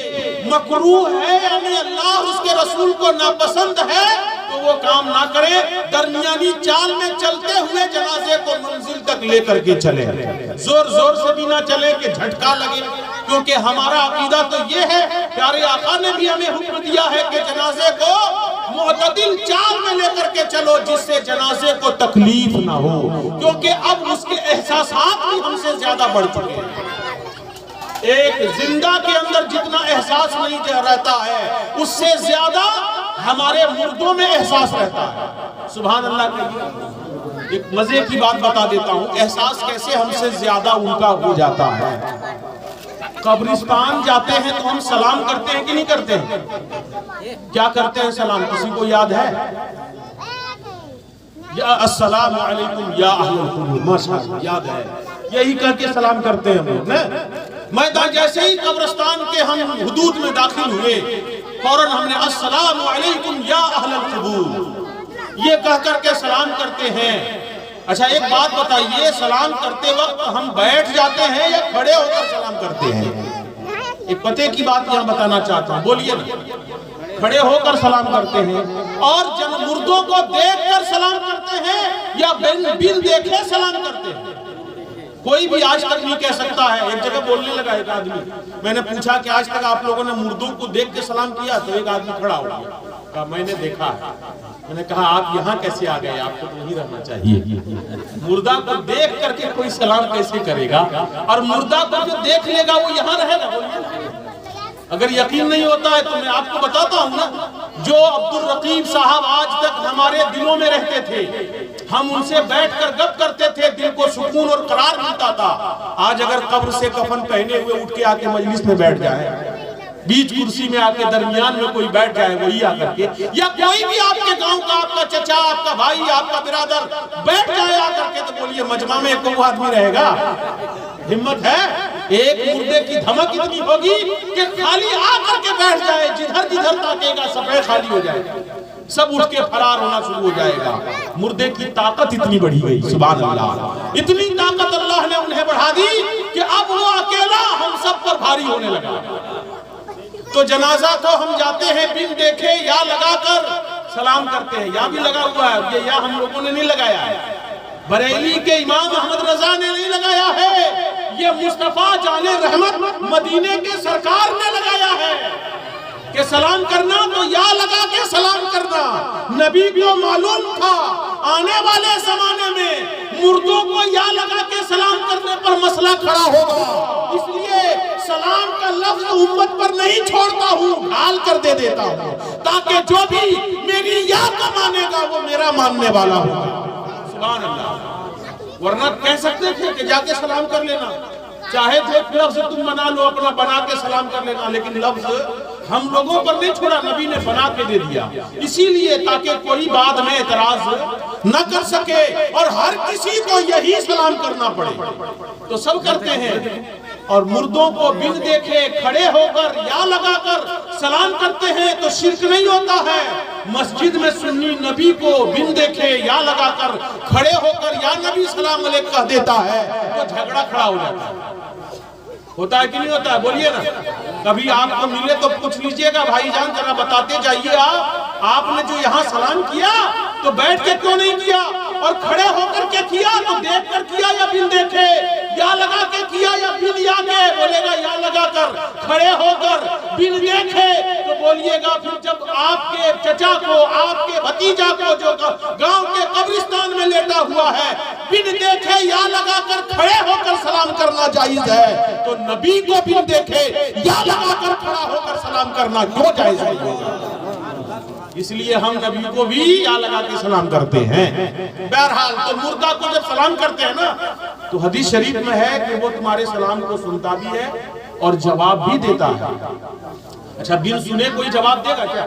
مکروہ ہے یعنی اللہ اس کے رسول کو ناپسند ہے تو وہ کام نہ کرے، درمیانی چال میں چلتے ہوئے جنازے کو منزل تک لے کر کے چلے، زور سے بھی نہ چلے کہ جھٹکا لگے، کیونکہ ہمارا عقیدہ تو یہ ہے، پیارے آقا نے بھی ہمیں حکم دیا ہے کہ جنازے کو معتدل چال میں لے کر کے چلو جس سے جنازے کو تکلیف نہ ہو، کیونکہ اب اس کے احساسات بھی ہم سے زیادہ بڑھ چکے ہیں۔ ایک زندہ کے اندر جتنا احساس نہیں رہتا ہے اس سے زیادہ ہمارے مردوں میں احساس رہتا ہے۔ سبحان اللہ کہیے۔ ایک مزے کی بات بتا دیتا ہوں، احساس کیسے ہم سے زیادہ ان کا ہو جاتا ہے۔ قبرستان جاتے ہیں تو ہم سلام کرتے ہیں کہ نہیں کرتے ہیں؟ کیا کرتے ہیں سلام؟ کسی کو یاد ہے؟ یا السلام علیکم یا اہل القبور، ماشاءاللہ یاد ہے، یہی کہہ کے سلام کرتے ہیں ہم لوگ۔ میدان جیسے ہی قبرستان کے ہم حدود میں داخل ہوئے فوراً ہم نے السلام علیکم یا اہل القبور یہ کہہ کر کے سلام کرتے ہیں۔ اچھا ایک بات بتائیے، سلام کرتے وقت ہم بیٹھ جاتے ہیں یا کھڑے ہو کر سلام کرتے ہیں؟ ایک پتے کی بات یہاں بتانا چاہتا ہوں، بولیے نا۔ کھڑے ہو کر سلام کرتے ہیں اور جب مردوں کو دیکھ کر سلام کرتے ہیں یا بن دیکھے سلام کرتے ہیں؟ کوئی بھی آج تک نہیں کہہ سکتا ہے۔ ایک جگہ بولنے لگا ایک آدمی، میں نے پوچھا کہ آج تک آپ لوگوں نے مردوں کو دیکھ کے سلام کیا؟ تو ایک آدمی کھڑا ہو گیا، کہا میں نے دیکھا ہے۔ میں نے کہا آپ یہاں کیسے آ گئے؟ آپ کو تو نہیں رہنا چاہیے، مردہ کو دیکھ کر کے کوئی سلام کیسے کرے گا؟ اور مردہ کو جو دیکھ لے گا وہ یہاں رہے گا؟ اگر یقین نہیں ہوتا ہے تو میں آپ کو بتاتا ہوں نا، جو عبدالرقیب صاحب آج تک ہمارے دلوں میں رہتے تھے، ہم ان سے بیٹھ کر گپ کرتے تھے، دل کو سکون اور قرار ملتا تھا، آج اگر قبر سے کفن پہنے ہوئے اٹھ کے آ کے مجلس میں بیٹھ جائے، بیچ کرسی میں آ کے درمیان میں کوئی بیٹھ جائے وہی آ کر کے، یا کوئی بھی آپ کے گاؤں کا، آپ کا چچا، آپ کا بھائی، آپ کا برادر بیٹھ جائے آ کر کے، تو بولیے مجمع میں کوئی آدمی رہے گا؟ ہمت ہے؟ ایک مردے کی دھمک اتنی ہوگی کہ خالی آ کر کے بیٹھ جائے، جدھر تاکے گا صفحہ خالی ہو جائے گا، سب اٹھ کے فرار ہونا شروع ہو جائے گا۔ مردے کی طاقت اتنی بڑھی گئی، سبحان اللہ، اتنی طاقت اللہ نے انہیں بڑھا دی کہ اب وہ اکیلا ہم سب پر بھاری ہونے لگا۔ تو جنازہ کو ہم جاتے ہیں بن دیکھے یا لگا کر سلام کرتے ہیں، یا بھی لگا ہوا ہے، یہ یا ہم لوگوں نے نہیں لگایا ہے، بریلی کے امام احمد رضا نے نہیں لگایا ہے، یہ مصطفیٰ جان رحمت مدینے کے سرکار نے لگایا ہے کہ سلام کرنا تو یا لگا کے سلام کرنا۔ نبی کو معلوم تھا آنے والے زمانے میں مردوں کو یا لگا کے سلام کرنے پر مسئلہ کھڑا ہوگا، اس لیے سلام کا لفظ امت پر نہیں چھوڑتا ہوں، ڈھال کر دے دیتا ہوں، تاکہ جو بھی میری یا کا مانے گا وہ میرا ماننے والا ہوگا۔ سبحان اللہ۔ ورنہ کہہ سکتے تھے کہ جا کے سلام کر لینا، چاہے جو لفظ تم بنا لو اپنا بنا کے سلام کر لینا، لیکن لفظ ہم لوگوں پر نہیں چھوڑا، نبی نے بنا کے دے دیا، اسی لیے تاکہ کوئی بعد میں اعتراض نہ کر سکے اور ہر کسی کو یہی سلام کرنا پڑے۔ تو سب کرتے ہیں، اور مردوں کو بن دیکھے کھڑے ہو کر یا لگا کر سلام کرتے ہیں تو شرک نہیں ہوتا ہے۔ مسجد میں سنی نبی کو بن دیکھے یا لگا کر کھڑے ہو کر یا نبی سلام علیکم کہہ دیتا ہے تو جھگڑا کھڑا ہو جاتا ہے۔ ہوتا ہے کہ نہیں ہوتا ہے؟ بولیے نا، کبھی آپ کو ملے تو پوچھ لیجئے گا، بھائی جان ذرا بتاتے جائیے آپ نے جو یہاں سلام کیا تو بیٹھ کے کیوں نہیں کیا اور کھڑے ہو کر کے کیا؟ تو دیکھ کر کیا یا بن دیکھے، یا لگا کے کیا یا بن یا کے؟ بولے گا یا لگا کر، کھڑے ہو کر بن دیکھے تو بولیے گا پھر جب آپ کے چچا کو، آپ کے بھتیجا کو جو گاؤں کے قبرستان میں لیٹا ہوا ہے، بن دیکھے یا لگا کر کھڑے ہو کر سلام کرنا جائز ہے، تو نبی کو بن دیکھے یا لگا کر کھڑا ہو کر سلام کرنا کیوں جائز ہے؟ اس لیے ہم نبی کو بھی یا لگا کے سلام کرتے ہیں۔ بہرحال تو مردہ کو جب سلام کرتے ہیں نا تو حدیث شریف میں ہے کہ وہ تمہارے سلام کو سنتا بھی ہے اور جواب بھی دیتا ہے۔ اچھا، بن سنے کوئی جواب دے گا کیا؟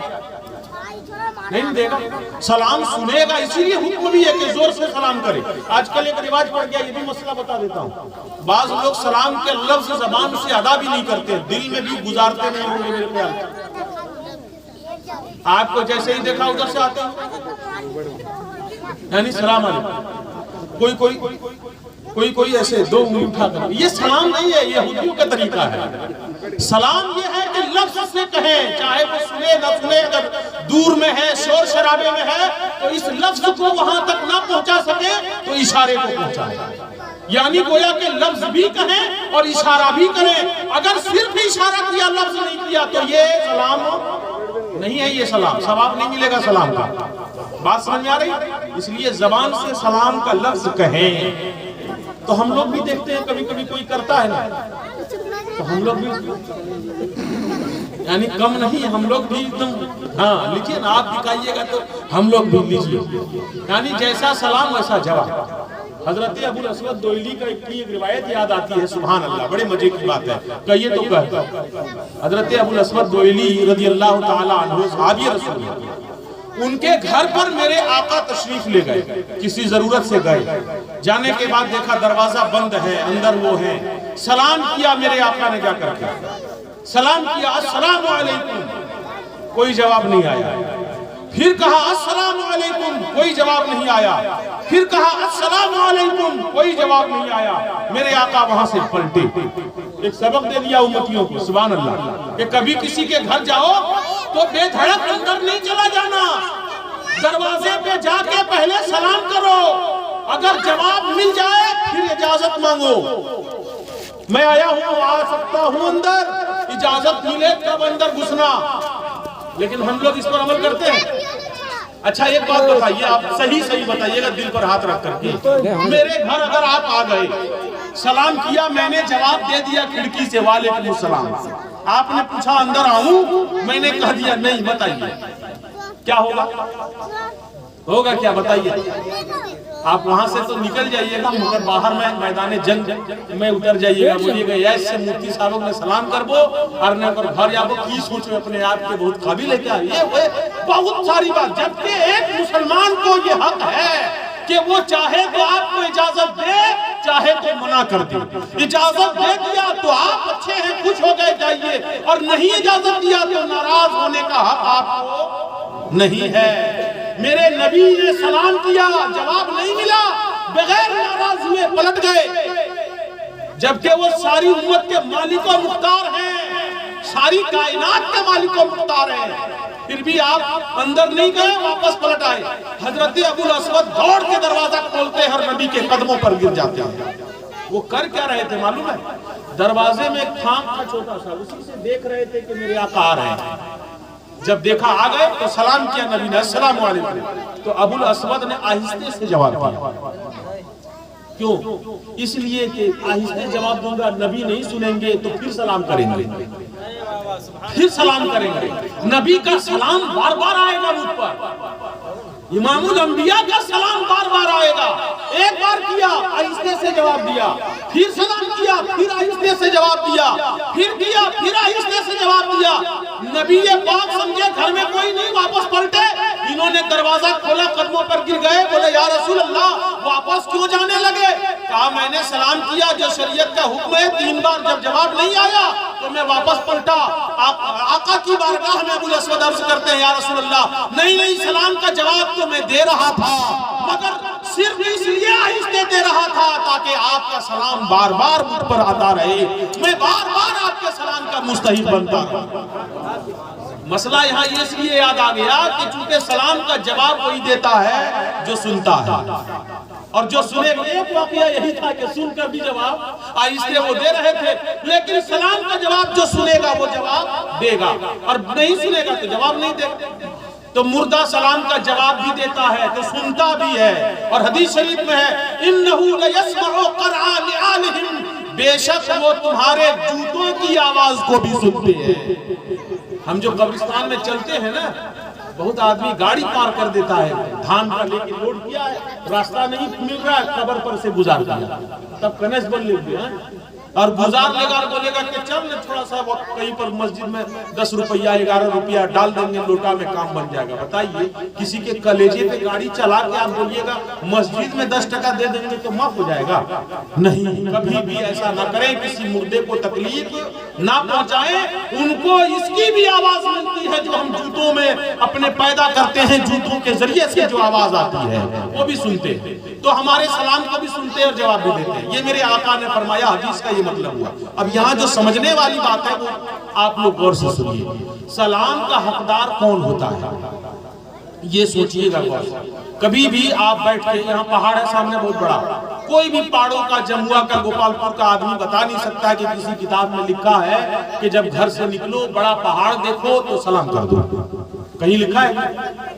نہیں دے گا، سلام سنے گا، اسی لیے حکم بھی ہے کہ زور سے سلام کرے۔ آج کل ایک رواج پڑ گیا، یہ بھی مسئلہ بتا دیتا ہوں، بعض لوگ سلام کے لفظ زبان سے ادا بھی نہیں کرتے، دل میں بھی گزارتے نہیں ہوں گے میرے خیال۔ آپ کو جیسے ہی دیکھا ادھر سے آتے ہیں یعنی سلام علیکم، کوئی ایسے دو انگلی اٹھا کر، یہ سلام نہیں ہے، یہ حضور کا طریقہ ہے۔ سلام یہ ہے کہ لفظ سے کہیں، چاہے وہ سنے نہ سنے، اگر دور میں ہے، شور شرابے میں ہے تو اس لفظ کو وہاں تک نہ پہنچا سکے تو اشارے کو پہنچائے، یعنی گویا کہ لفظ بھی کہیں اور اشارہ بھی کریں۔ اگر صرف اشارہ کیا لفظ نہیں کیا تو یہ سلام نہیں ہے، یہ سلام ثواب نہیں ملے گا سلام کا۔ بات سمجھ میں آ رہی؟ اس لیے زبان سے سلام کا لفظ کہیں تو ہم لوگ بھی دیکھتے ہیں کبھی کبھی کوئی کرتا ہے نا تو ہم لوگ بھی یعنی کم نہیں، ہم لوگ بھی ایک دم ہاں لیجئے نا، آپ دکھائیے گا تو ہم لوگ بھی لیجئے، یعنی جیسا سلام ویسا جواب۔ حضرت ابو الاسود دوئلی کا ایک روایت یاد آتی ہے، سبحان اللہ، بڑے مزے کی بات ہے، کہیے تو کہتا۔ حضرت ابو الاسود دوئلی رضی اللہ تعالی عنہ صحابی رسول اللہ، ان کے گھر پر میرے آقا تشریف لے گئے، کسی ضرورت سے گئے، جانے کے بعد دیکھا دروازہ بند ہے، اندر وہ ہے، سلام کیا میرے آقا نے جا کر کے، سلام کیا السلام علیکم، کوئی جواب نہیں آیا، پھر کہا السلام علیکم، کوئی جواب نہیں آیا، پھر کہا السلام علیکم، کوئی جواب نہیں آیا۔ میرے آقا وہاں سے پلٹے، ایک سبق دے دیا امتیوں کو، سبحان اللہ، کہ کبھی کسی کے گھر جاؤ تو بے دھڑک اندر نہیں چلا جانا، دروازے پہ جا کے پہلے سلام کرو، اگر جواب مل جائے پھر اجازت مانگو، میں آیا ہوں، آ سکتا ہوں اندر، اجازت ملے تب اندر گھسنا۔ لیکن ہم لوگ اس پر عمل کرتے ہیں۔ اچھا ایک بات بتائیے، آپ صحیح بتائیے گا دل پر ہاتھ رکھ کر کے، میرے گھر اگر آپ آ گئے، سلام کیا، میں نے جواب دے دیا کھڑکی سے وعلیکم السلام، آپ نے پوچھا اندر آؤں، میں نے کہہ دیا نہیں، بتائیے کیا ہوگا کیا بتائیے؟ آپ وہاں سے تو نکل جائیے گا، مگر باہر میں میدان جنگ میں اتر جائیے گا، بولیے گا ایسے مفتی صاحبوں نے سلام کر بو ارنے پر گھر جاؤ کی سوچ میں اپنے آپ کے بہت قابل ہے کیا، یہ بہت ساری بات، جبکہ ایک مسلمان کو یہ حق ہے کہ وہ چاہے تو آپ کو اجازت دے، چاہے تو منع کر دے۔ اجازت دے دیا تو آپ اچھے ہیں، خوش ہو گئے جائیے، اور نہیں اجازت دیا تو ناراض ہونے کا حق آپ کو نہیں ہے۔ میرے نبی نے سلام کیا، جواب نہیں ملا، بغیر ناراض ہوئے پلٹ گئے۔ جبکہ وہ ساری امت کے مالک و مختار ہیں، ساری کائنات کے مالک و مختار ہیں، پھر بھی آپ اندر نہیں گئے، واپس پلٹ آئے۔ حضرت ابو الاسود دوڑ کے دروازہ کھولتے ہر نبی کے قدموں پر گر جاتے ہیں۔ وہ کر کیا رہے تھے معلوم ہے؟ دروازے میں ایک خام تھا چھوٹا سا، اسی سے دیکھ رہے تھے کہ میرے آقا آ رہے ہیں۔ جب دیکھا آ گئے تو سلام کیا نبی نے، السلام علیکم، تو ابو الاسود نے آہستہ سے جواب دیا۔ کیوں؟ اس لیے کہ آہستہ جواب دوں گا، نبی نہیں سنیں گے تو پھر سلام کریں گے، پھر سلام کریں گے۔ نبی کا سلام بار بار آئے گا مجھ پر، امام الانبیاء کا سلام بار بار آئے گا۔ ایک بار کیا، آہستہ سے جواب دیا، پھر سلام کیا، پھر آہستہ سے جواب دیا، پھر کیا، پھر آہستہ سے جواب دیا۔ نبی پاک سمجھے گھر میں کوئی نہیں، واپس پلٹے، انہوں نے دروازہ کھولا، قدموں پر گر گئے، بولے یا رسول اللہ واپس کیوں جانے لگے؟ کہا میں نے سلام کیا جو شریعت کا حکم ہے، 3 بار جب جواب نہیں آیا تو میں واپس پلٹا۔ آقا کی بارگاہ میں ابو الاسود عرض کرتے ہیں یا رسول اللہ نہیں سلام کا جواب تو میں دے رہا تھا، مگر صرف اس لیے آہستہ دے رہا تھا تاکہ آپ کا سلام بار بار مجھ پر آتا رہے، میں بار بار آپ کے سلام کا مستحق بنتا رہا۔ مسئلہ یہاں اس لیے یاد آ گیا کہ چونکہ سلام کا جواب وہی دیتا ہے جو سنتا ہے، اور جو سنے گا، ایک واقعہ یہی تھا کہ سن کر بھی جواب آہستہ وہ دے رہے تھے، لیکن سلام کا جواب جو سنے گا وہ جواب دے گا، اور نہیں سنے گا تو جواب نہیں دے گا۔ تو مردہ سلام کا جواب بھی دیتا ہے تو سنتا بھی ہے، اور حدیث شریف میں ہے اِنَّهُ لَيَسْمَعُ قَرْعَ لِعَالِهِمْ، بے شک وہ تمہارے جوتوں کی آواز کو بھی سنتے ہیں۔ ہم جو قبرستان میں چلتے ہیں نا، بہت آدمی گاڑی پار کر دیتا ہے، دھان کا لے کے لوڈ کیا ہے، راستہ نہیں مل رہا ہے، قبر پر سے گزار دیا، تب کنسبل لے دیا، اور گزار لے گا، بولے گا کہ چل تھوڑا سا وقت کہیں پر مسجد میں 10 روپیہ 11 روپیہ ڈال دیں گے لوٹا میں کام بن جائے گا۔ بتائیے کسی کے کلیجے پہ گاڑی چلا کے آپ بولیے گا مسجد میں 10 ٹکا دے دیں گے تو معاف ہو جائے گا؟ نہیں، کبھی بھی ایسا نہ کریں، کسی مردے کو تکلیف نہ پہنچائیں۔ ان کو اس کی بھی آواز ملتی ہے جو ہم جوتوں میں اپنے پیدا کرتے ہیں، جوتوں کے ذریعے سے جو آواز آتی ہے وہ بھی سنتے ہیں، تو ہمارے سلام کو بھی سنتے اور جواب بھی دیتے ہیں۔ یہ میرے آقا نے فرمایا، حدیث کا یہ مطلب ہوا۔ اب یہاں جو سمجھنے والی بات ہے وہ آپ لوگ غور سے سنیے، سلام کا حقدار کون ہوتا ہے یہ سوچئے گا غور سے۔ کبھی بھی آپ بیٹھ کے، یہاں پہاڑ ہے سامنے بہت بڑا، کوئی بھی پہاڑوں کا، جموں کا، گوپال پور کا آدمی بتا نہیں سکتا کہ کسی کتاب میں لکھا ہے کہ جب گھر سے نکلو بڑا پہاڑ دیکھو تو سلام کر دو، کہیں لکھا ہے؟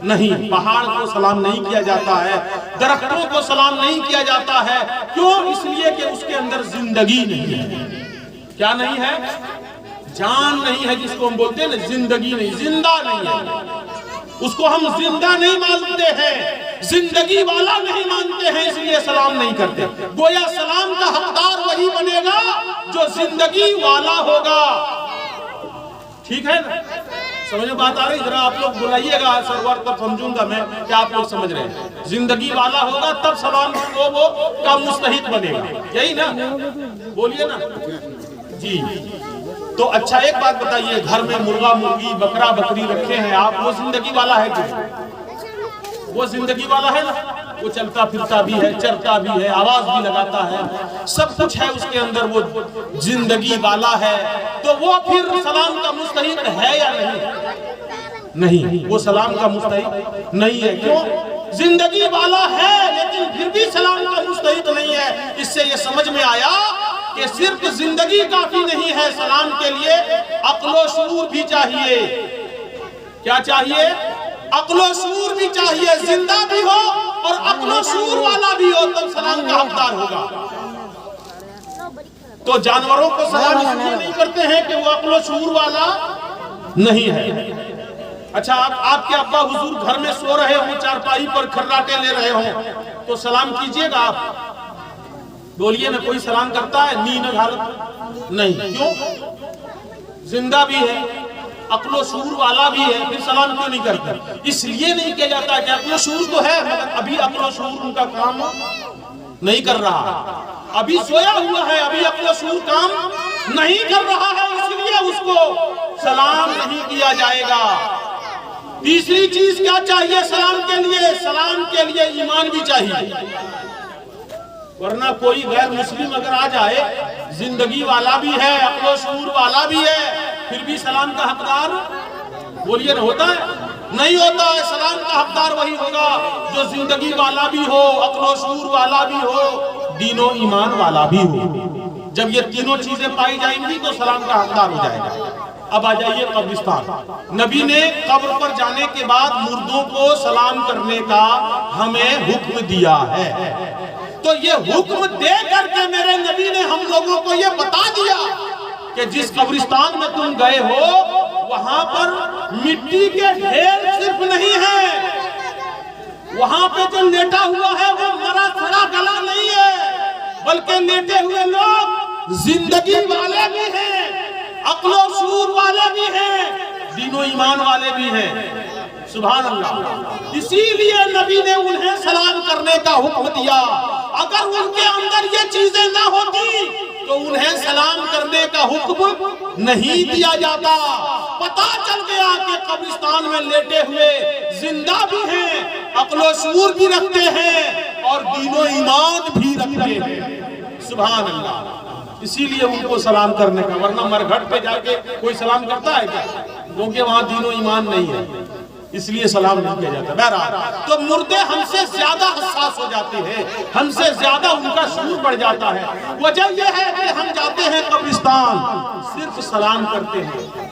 نہیں، پہاڑ کو سلام نہیں کیا جاتا ہے، درختوں کو سلام نہیں کیا جاتا ہے۔ کیوں؟ اس لیے کہ اس کے اندر زندگی نہیں ہے۔ کیا نہیں ہے؟ جان نہیں ہے، جس کو ہم بولتے ہیں نا زندگی نہیں، زندہ نہیں ہے، اس کو ہم زندہ نہیں مانتے ہیں، زندگی والا نہیں مانتے ہیں، اس لیے سلام نہیں کرتے۔ گویا سلام کا حقدار وہی بنے گا جو زندگی والا ہوگا۔ ٹھیک ہے نا؟ سمجھ میں بات آ رہی؟ ذرا آپ لوگ بلائیے گا، سرور تب سمجھوں گا میں کہ آپ لوگ سمجھ رہے ہیں۔ زندگی والا ہوگا تب سلام کو وہ کا مستحق بنے گا، یہی نا؟ بولیے نا جی۔ تو اچھا ایک بات بتائیے، گھر میں مرغا مرغی بکرا بکری رکھے ہیں آپ، وہ زندگی والا ہے کہ وہ زندگی والا ہے نا؟ وہ چلتا پھرتا بھی ہے، چرتا بھی ہے، آواز بھی لگاتا ہے، سب کچھ ہے اس کے اندر، وہ زندگی والا ہے، تو وہ پھر سلام کا مستحق ہے یا نہیں؟ نہیں، وہ سلام کا مستحق نہیں ہے۔ کیوں؟ زندگی والا ہے لیکن پھر بھی سلام کا مستحق نہیں ہے۔ اس سے یہ سمجھ میں آیا کہ صرف زندگی کافی نہیں ہے، سلام کے لیے عقل و شعور بھی چاہیے۔ کیا چاہیے؟ عقل و شعور بھی چاہیے، زندہ بھی ہو اور عقل و شعور والا بھی ہو تب سلام کا حقدار ہوگا۔ تو جانوروں کو سلام اس لیے نہیں کرتے ہیں کہ وہ عقل و شعور والا نہیں ہے۔ اچھا آپ کے ابا حضور گھر میں سو رہے ہوں، چارپائی پر کھراٹے لے رہے ہوں تو سلام کیجئے گا آپ؟ بولیے میں کوئی سلام کرتا ہے نیند حالت؟ نہیں۔ کیوں؟ زندہ بھی ہے، عقل و شعور والا بھی ہے، پھر سلام کیوں نہیں کرتا؟ اس لیے نہیں کیا جاتا کہ عقل و شعور تو ہے مگر ابھی عقل و شعور ان کا کام نہیں کر رہا، ابھی سویا ہوا ہے، ابھی عقل و شعور کام نہیں کر رہا ہے، اس لیے اس کو سلام نہیں کیا جائے گا۔ تیسری چیز کیا چاہیے سلام کے لیے؟ سلام کے لیے ایمان بھی چاہیے۔ ورنہ کوئی غیر مسلم اگر آ جائے، زندگی والا بھی ہے، عقل و شعور والا بھی ہے، پھر بھی سلام کا حقدار بولیے نہ ہوتا ہے؟ نہیں ہوتا ہے۔ سلام کا حقدار وہی ہوگا جو زندگی والا بھی ہو، عقل و شعور والا بھی ہو، دین و ایمان والا بھی ہو۔ جب یہ تینوں چیزیں پائی جائیں گی تو سلام کا حقدار ہو جائے گا۔ اب آ جائیے قبرستان۔ نبی نے قبر پر جانے کے بعد مردوں کو سلام کرنے کا ہمیں حکم دیا ہے، تو یہ حکم دے کر کے میرے نبی نے ہم لوگوں کو یہ بتا دیا کہ جس قبرستان میں تم گئے ہو وہاں پر مٹی کے ڈھیر صرف نہیں ہے، وہاں پہ جو لیٹا ہوا ہے وہ مرا سڑا گلا نہیں ہے، بلکہ لیٹے ہوئے لوگ زندگی والے بھی ہیں، عقل و شعور والے بھی ہیں، دین و ایمان والے بھی ہیں۔ سبحان اللہ۔ اسی لیے نبی نے انہیں سلام کرنے کا حکم دیا۔ اگر ان کے اندر یہ چیزیں نہ ہوتی تو انہیں سلام کرنے کا حکم نہیں دیا جاتا۔ پتہ چل گیا کہ قبرستان میں لیٹے ہوئے زندہ بھی ہیں، عقل و شعور بھی رکھتے ہیں اور دین و ایمان بھی رکھتے ہیں۔ سبحان اللہ۔ اسی لیے ان کو سلام کرنے کا، ورنہ مرگھٹ پہ جا کے کوئی سلام کرتا ہے کیا؟ کیونکہ وہاں دین و ایمان نہیں ہے، اس لیے سلام نہیں کیا جاتا۔ بہرحال تو مردے ہم سے زیادہ حساس ہو جاتے ہیں، ہم سے زیادہ ان کا شعور بڑھ جاتا ہے۔ وجہ یہ ہے کہ ہم جاتے ہیں قبرستان، صرف سلام کرتے ہیں،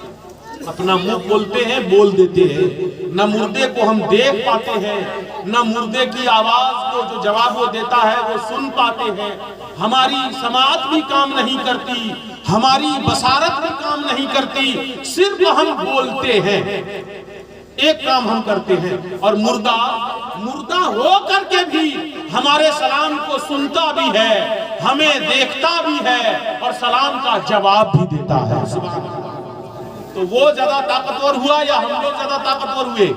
اپنا منہ کھولتے ہیں، بول دیتے ہیں، نہ مردے کو ہم دیکھ پاتے ہیں، نہ مردے کی آواز کو جو جواب وہ دیتا ہے وہ سن پاتے ہیں۔ ہماری سماعت بھی کام نہیں کرتی، ہماری بصارت بھی کام نہیں کرتی، صرف ہم بولتے ہیں، ایک کام ہم کرتے ہیں۔ اور مردہ ہو کر کے بھی ہمارے سلام کو سنتا بھی ہے، ہمیں دیکھتا بھی ہے اور سلام کا جواب بھی دیتا ہے۔ سبحان اللہ۔ تو وہ زیادہ طاقتور ہوا یا ہم لوگ زیادہ طاقتور ہوئے؟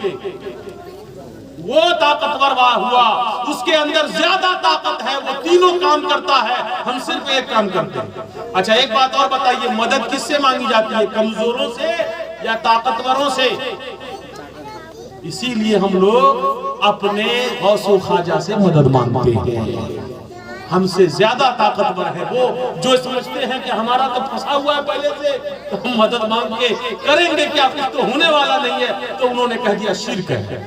وہ طاقتور ہوا، اس کے اندر زیادہ طاقت ہے، وہ تینوں کام کرتا ہے، ہم صرف ایک کام کرتے ہیں۔ اچھا ایک بات اور بتائیے، مدد کس سے مانگی جاتی ہے؟ کمزوروں سے یا طاقتوروں سے؟ اسی لیے ہم لوگ اپنے غوث و خواجہ سے مدد مانگتے ہیں۔ ہم سے زیادہ طاقتور ہے وہ جو سمجھتے ہیں کہ ہمارا تو پھنسا ہوا ہے پہلے سے، تو ہم مدد مانگ کے کریں گے کیا، کچھ تو ہونے والا نہیں ہے، تو انہوں نے کہہ دیا شرک ہے۔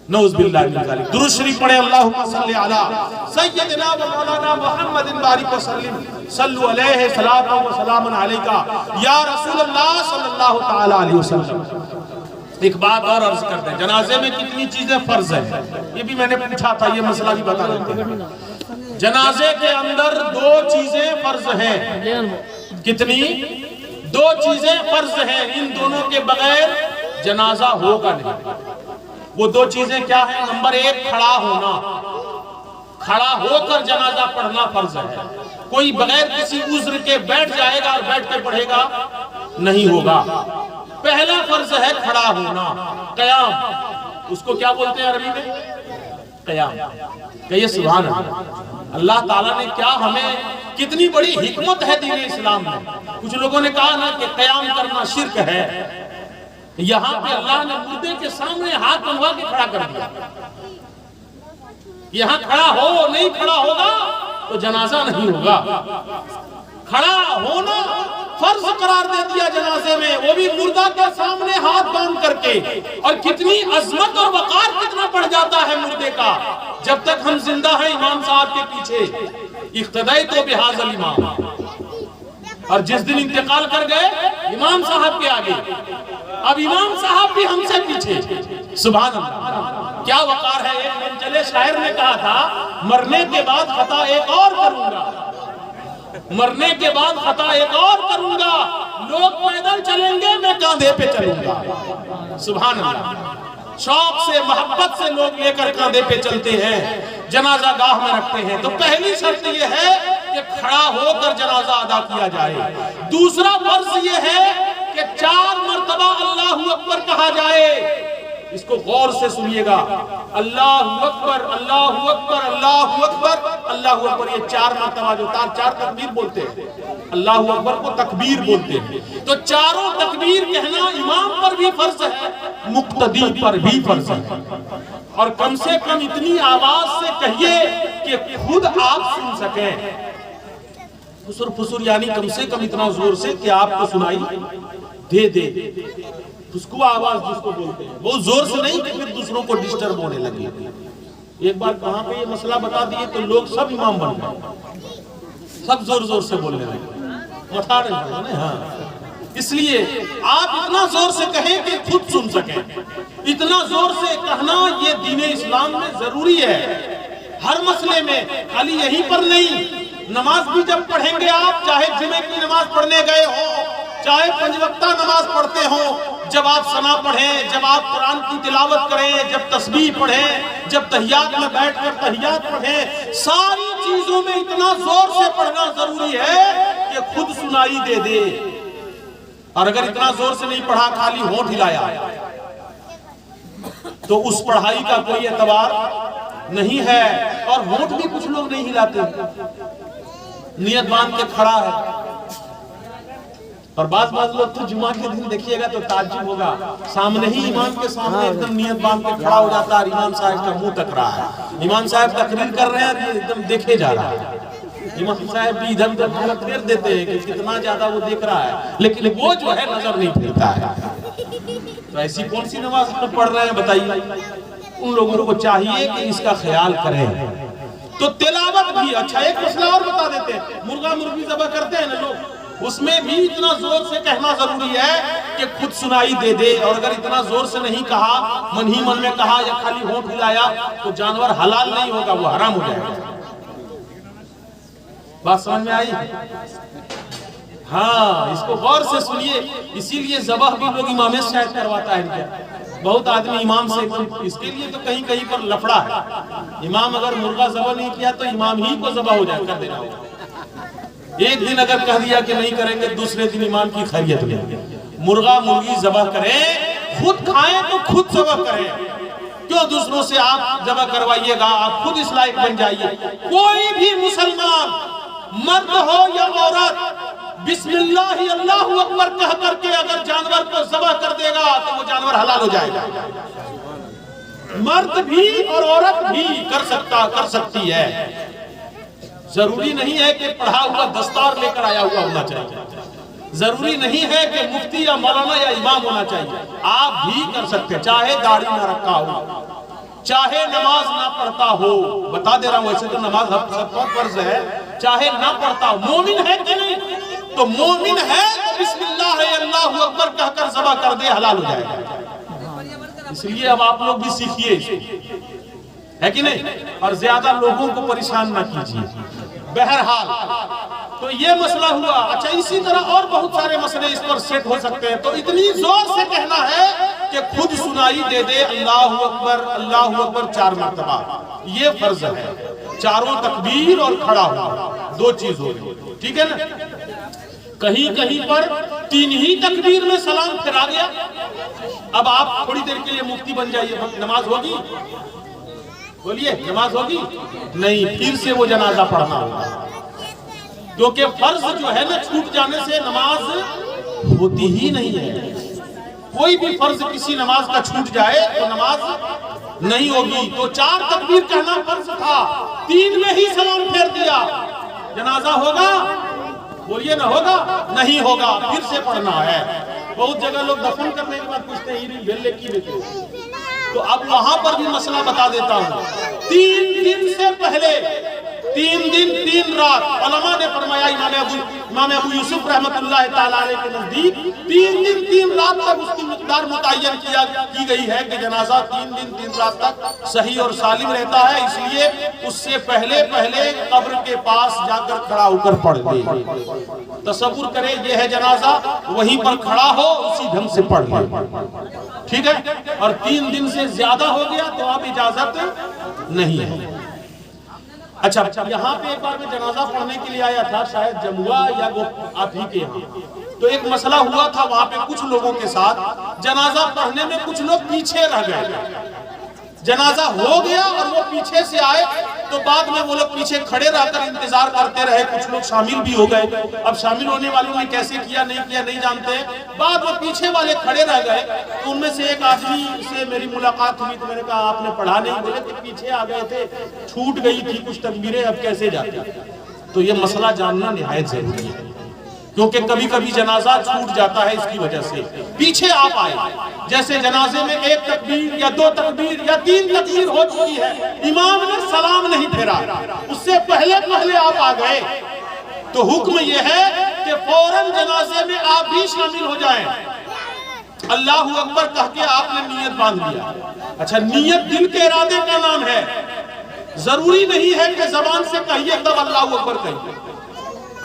نعوذ باللہ من ذالک۔ درود شریف پڑھیں، اللہم صلی علی سیدنا و مولانا محمد بارک وسلم، صلو علیہ صلاۃ و سلام علیکہ یا رسول اللہ صلی اللہ تعالی علیہ وسلم۔ ایک بات اور عرض کرتے ہیں، جنازے میں کتنی چیزیں فرض ہیں؟ یہ بھی میں نے پوچھا تھا، یہ مسئلہ بھی بتا دیتے ہیں۔ جنازے کے اندر دو چیزیں فرض ہیں۔ کتنی؟ دو چیزیں فرض ہیں، ان دونوں کے بغیر جنازہ ہوگا نہیں۔ وہ دو چیزیں کیا ہیں؟ نمبر ایک، کھڑا ہونا، کھڑا ہو کر جنازہ پڑھنا فرض ہے۔ کوئی بغیر کسی عذر کے بیٹھ جائے گا اور بیٹھ کے پڑھے گا نہیں ہوگا۔ پہلا فرض ہے کھڑا ہونا، قیام، اس کو کیا بولتے ہیں عربی میں؟ قیام۔ کہیے سبحان اللہ۔ اللہ تعالیٰ نے کیا ہمیں کتنی بڑی حکمت ہے دین اسلام میں۔ کچھ لوگوں نے کہا نا کہ قیام کرنا شرک ہے، یہاں پہ اللہ نے مردے کے سامنے ہاتھ بنوا کے کھڑا کر دیا۔ یہاں کھڑا ہو، نہیں کھڑا ہوگا تو جنازہ نہیں ہوگا۔ کھڑا ہونا فرض قرار دے دیا جنازے میں، وہ بھی مردہ کے سامنے ہاتھ باندھ کر کے۔ اور کتنی عظمت اور وقار کتنا بڑھ جاتا ہے مردے کا، جب تک ہم زندہ ہیں امام صاحب کے پیچھے، اقتدیت بہذا الامام، اور جس دن انتقال کر گئے امام صاحب کے آگے، اب امام صاحب بھی ہم سے پیچھے۔ سبحان اللہ، کیا وقار ہے۔ ایک منچلے شاعر نے کہا تھا، مرنے کے بعد خطا ایک اور کروں گا، مرنے کے بعد خطا ایک اور کروں گا، لوگ پیدل چلیں گے میں کاندھے پہ چلوں گا۔ سبحان اللہ۔ شوق سے محبت سے لوگ لے کر کاندھے پہ چلتے ہیں، جنازہ گاہ میں رکھتے ہیں۔ تو پہلی شرط یہ ہے کہ کھڑا ہو کر جنازہ ادا کیا جائے۔ دوسرا فرض یہ ہے کہ 4 مرتبہ اللہ اکبر کہا جائے۔ اس کو غور سے سنیے گا، اللہ اکبر اللہ اکبر اللہ اکبر اللہ اکبر، یہ 4 مرتبہ جو 4 تکبیر بولتے ہیں، اللہ اکبر کو تکبیر بولتے ہیں، تو چاروں تکبیر کہنا امام پر بھی فرض ہے، مقتدی پر بھی فرض ہے، اور کم سے کم اتنی آواز سے کہیے کہ خود آپ سن سکیں، فسر فسر یعنی کم سے کم اتنا زور سے کہ آپ کو سنائی دے دے، خشکو آواز جس کو بولتے ہیں، وہ زور سے نہیں کہ پھر دوسروں کو ڈسٹرب ہونے لگے۔ ایک بار کہاں پہ یہ مسئلہ بتا دیے تو لوگ سب امام بن گئے، سب زور زور سے بولنے لگے، مٹھا رہے ہیں، ہاں اس لیے آپ اتنا زور سے کہیں کہ خود سن سکیں، اتنا زور سے کہنا یہ دین اسلام میں ضروری ہے، ہر مسئلے میں، خالی یہیں پر نہیں، نماز بھی جب پڑھیں گے آپ، چاہے جمعے کی نماز پڑھنے گئے ہو، چاہے 5 وقتہ نماز پڑھتے ہوں، جب آپ ثنا پڑھیں، جب آپ قرآن کی تلاوت کریں، جب تسبیح پڑھیں، جب تحیات میں بیٹھ کر تحیات پڑھیں، ساری چیزوں میں اتنا زور سے پڑھنا ضروری ہے کہ خود سنائی دے دے، اور اگر اتنا زور سے نہیں پڑھا، خالی ہونٹ ہلایا، تو اس پڑھائی کا کوئی اعتبار نہیں ہے، اور ہونٹ بھی کچھ لوگ نہیں ہلاتے، نیت باندھ کے کھڑا ہے، اور بعض لوگ تو جمعہ کے دن دیکھیے گا تو تعجب ہوگا، سامنے ہی امام کے سامنے ایک دم نیت باندھ کے کھڑا ہو جاتا ہے، امام صاحب کا منہ تک رہا ہے، امام صاحب تقریر کر رہے ہیں، ایک دم دیکھے جا رہا ہے، امام صاحب بھی ادھر ادھر پھیر دیتے ہیں کہ کتنا زیادہ وہ دیکھ رہا ہے، لیکن وہ جو ہے نظر نہیں پھیرتا ہے، تو ایسی کون سی نماز میں پڑھ رہے ہیں بتائیے؟ ان لوگوں کو چاہیے کہ اس کا خیال کریں، تو تلاوت بھی، اچھا ایک مسئلہ اور بتا دیتے ہیں، مرغا مرغی ذبح کرتے ہیں نا لوگ، اس میں بھی اتنا زور سے کہنا ضروری ہے کہ خود سنائی دے دے، اور اگر اتنا زور سے نہیں کہا، من ہی من میں کہا یا خالی ہونٹ ہلایا تو جانور حلال نہیں ہوگا، وہ حرام ہو جائے گا۔ بات سمجھ میں آئی؟ ہاں اس کو غور سے سنیے، اسی لیے ذبح بھی لوگ امامیت شاید کرواتا ہے ان کے، بہت آدمی امام سے، اس کے لیے تو کہیں کہیں پر لفڑا ہے، امام اگر مرغا ذبح نہیں کیا تو امام ہی کو ذبح ہو جائے، کر دینا ہوگا، ایک دن اگر کہہ دیا کہ نہیں کریں گے، دوسرے دن امام کی خیریت لیں گے، مرغا مرغی ذبح کریں، خود کھائیں تو خود ذبح کریں، کیوں دوسروں سے آپ ذبح کروائیے گا، آپ خود اس لائق بن جائیے۔ کوئی بھی مسلمان مرد ہو یا عورت بسم اللہ اللہ اکبر کہہ کر کے اگر جانور کو ذبح کر دے گا تو وہ جانور حلال ہو جائے گا، مرد بھی اور عورت بھی کر سکتی ہے، ضروری نہیں ہے کہ پڑھا ہوا دستار لے کر آیا ہوا ہونا چاہیے، ضروری نہیں ہے کہ مفتی یا مولانا یا امام ہونا چاہیے، آپ بھی کر سکتے، چاہے داڑھی نہ رکھا ہو، چاہے نماز نہ پڑھتا ہو، بتا دے رہا ہوں ایسے تو نماز سب پر فرض ہے، چاہے نہ پڑھتا ہو، مومن ہے کہ نہیں؟ تو مومن ہے تو بسم اللہ اللہ اکبر کہہ کر ذبح کر دے، حلال ہو جائے گا۔ اس لیے اب آپ لوگ بھی سیکھیے، ہے کہ نہیں؟ اور زیادہ لوگوں کو پریشان نہ کیجیے۔ بہرحال تو یہ مسئلہ ہوا، اچھا اسی طرح اور بہت سارے مسئلے اس پر سیٹ ہو سکتے ہیں، تو اتنی زور سے کہنا ہے کہ خود سنائی دے دے اللہ اکبر 4 مرتبہ، یہ فرض ہے، چاروں تکبیر اور کھڑا ہوا، 2 چیز ہو گئی، ٹھیک ہے نا؟ کہیں کہیں پر 3 ہی تکبیر میں سلام پھرا گیا، اب آپ تھوڑی دیر کے لیے مفتی بن جائیے، نماز ہوگی؟ بولیے نماز ہوگی؟ نہیں، پھر سے وہ جنازہ پڑھنا ہوگا، کیونکہ فرض جو ہے نا چھوٹ جانے سے نماز ہوتی ہی نہیں ہے، کوئی بھی فرض کسی نماز کا چھوٹ جائے تو نماز نہیں ہوگی، تو 4 تکبیر کہنا فرض تھا، 3 میں ہی سلام پھیر دیا، جنازہ ہوگا؟ بولیے نہ ہوگا؟ نہیں ہوگا، پھر سے پڑھنا ہے۔ بہت جگہ لوگ دفن کرنے کے بعد پوچھتے ہیں یہ بیلے کی بیٹے، تو اب وہاں پر بھی مسئلہ بتا دیتا ہوں، 3 دن سے پہلے، 3 دن 3 رات، علماء نے فرمایا، امام ابو یوسف رحمت اللہ تعالیٰ علیہ کے نزدیک 3 دن 3 رات تک اس کی مقدار متعین کی گئی ہے کہ جنازہ 3 دن 3 رات تک صحیح اور سالم رہتا ہے، اس لیے اس سے پہلے قبر کے پاس جا کر کھڑا ہو کر پڑھ دے، تصور کرے یہ ہے جنازہ، وہیں پر کھڑا ہو اسی ڈھنگ سے پڑھ لے، ٹھیک ہے؟ اور 3 دن سے زیادہ ہو گیا تو اب اجازت نہیں ہے۔ اچھا یہاں پہ ایک بار میں جنازہ پڑھنے کے لیے آیا تھا، شاید جمعہ یا وہ آپ ہی کے یہاں، تو ایک مسئلہ ہوا تھا وہاں پہ کچھ لوگوں کے ساتھ، جنازہ پڑھنے میں کچھ لوگ پیچھے رہ گئے، جنازہ ہو گیا اور وہ پیچھے سے آئے، تو بعد میں وہ لوگ پیچھے کھڑے رہ کر انتظار کرتے رہے، کچھ لوگ شامل بھی ہو گئے، اب شامل ہونے والوں نے کیسے کیا نہیں جانتے، بعد میں پیچھے والے کھڑے رہ گئے، تو ان میں سے ایک آدمی سے میری ملاقات ہوئی، تو میں نے کہا آپ نے پڑھا نہیں؟ بولے کہ پیچھے آ گئے تھے، چھوٹ گئی تھی کچھ تکبیریں، اب کیسے جاتے؟ تو یہ مسئلہ جاننا نہایت ضروری ہے، کیونکہ کبھی کبھی جنازہ چھوٹ جاتا ہے اس کی وجہ سے۔ پیچھے آپ آئے، جیسے جنازے میں 1 تکبیر یا 2 تکبیر یا 3 تکبیر ہو چکی ہے، امام نے سلام نہیں پھیرا، اس سے پہلے آپ آ گئے، تو حکم یہ ہے کہ فوراً جنازے میں آپ بھی شامل ہو جائیں، اللہ اکبر کہہ کے آپ نے نیت باندھ لیا۔ اچھا، نیت دل کے ارادے کا نام ہے، ضروری نہیں ہے کہ زبان سے کہیے تب اللہ اکبر کہیے۔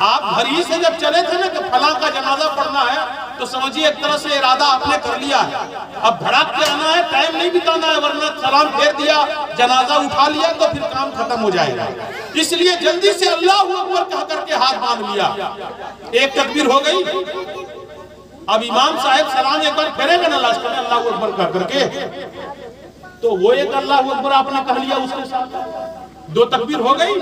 آپ گھر سے جب چلے تھے نا کہ فلاں کا جنازہ پڑھنا ہے، تو سمجھیے ایک طرح سے ارادہ آپ نے کر لیا ہے، اب بھڑک کے آنا ہے، ٹائم نہیں بتانا ہے، ورنہ سلام پھیر دیا، جنازہ اٹھا لیا تو پھر کام ختم ہو جائے گا، اس لیے جلدی سے اللہ اکبر کہہ کر کے ہاتھ باندھ لیا۔ 1 تکبیر ہو گئی، اب امام صاحب سلام ایک بار پھیرے گا نا لاسٹ میں اللہ اکبر کہہ کر کے، تو وہ ایک اللہ اکبر آپ نے کہہ لیا، اس کے ساتھ 2 تکبیر ہو گئی،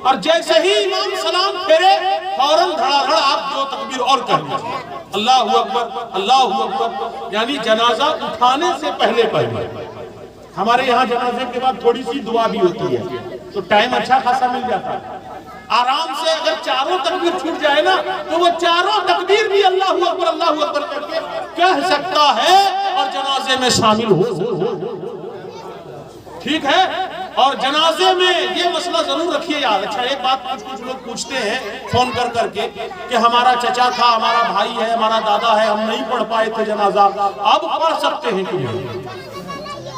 اور جیسے ہی امام سلام پھیرے فوراً دھڑا دھڑ آپ 2 تکبیر اور کہہ لیجیے، اللہ اکبر اللہ اکبر، یعنی جنازہ اٹھانے سے پہلے۔ ہمارے یہاں جنازے کے بعد تھوڑی سی دعا بھی ہوتی ہے، تو ٹائم اچھا خاصا مل جاتا ہے، آرام سے اگر 4 تکبیر چھوٹ جائے نا تو وہ 4 تکبیر بھی اللہ اکبر کر کے کہہ سکتا ہے اور جنازے میں شامل ہو، ٹھیک ہے۔ اور جنازے میں یہ مسئلہ ضرور رکھیے یاد۔ اچھا، ایک بات کچھ لوگ پوچھتے ہیں فون کر کے کہ ہمارا چچا تھا، ہمارا بھائی ہے، ہمارا دادا ہے، ہم نہیں پڑھ پائے تھے جنازہ، اب پڑھ سکتے ہیں کہ نہیں؟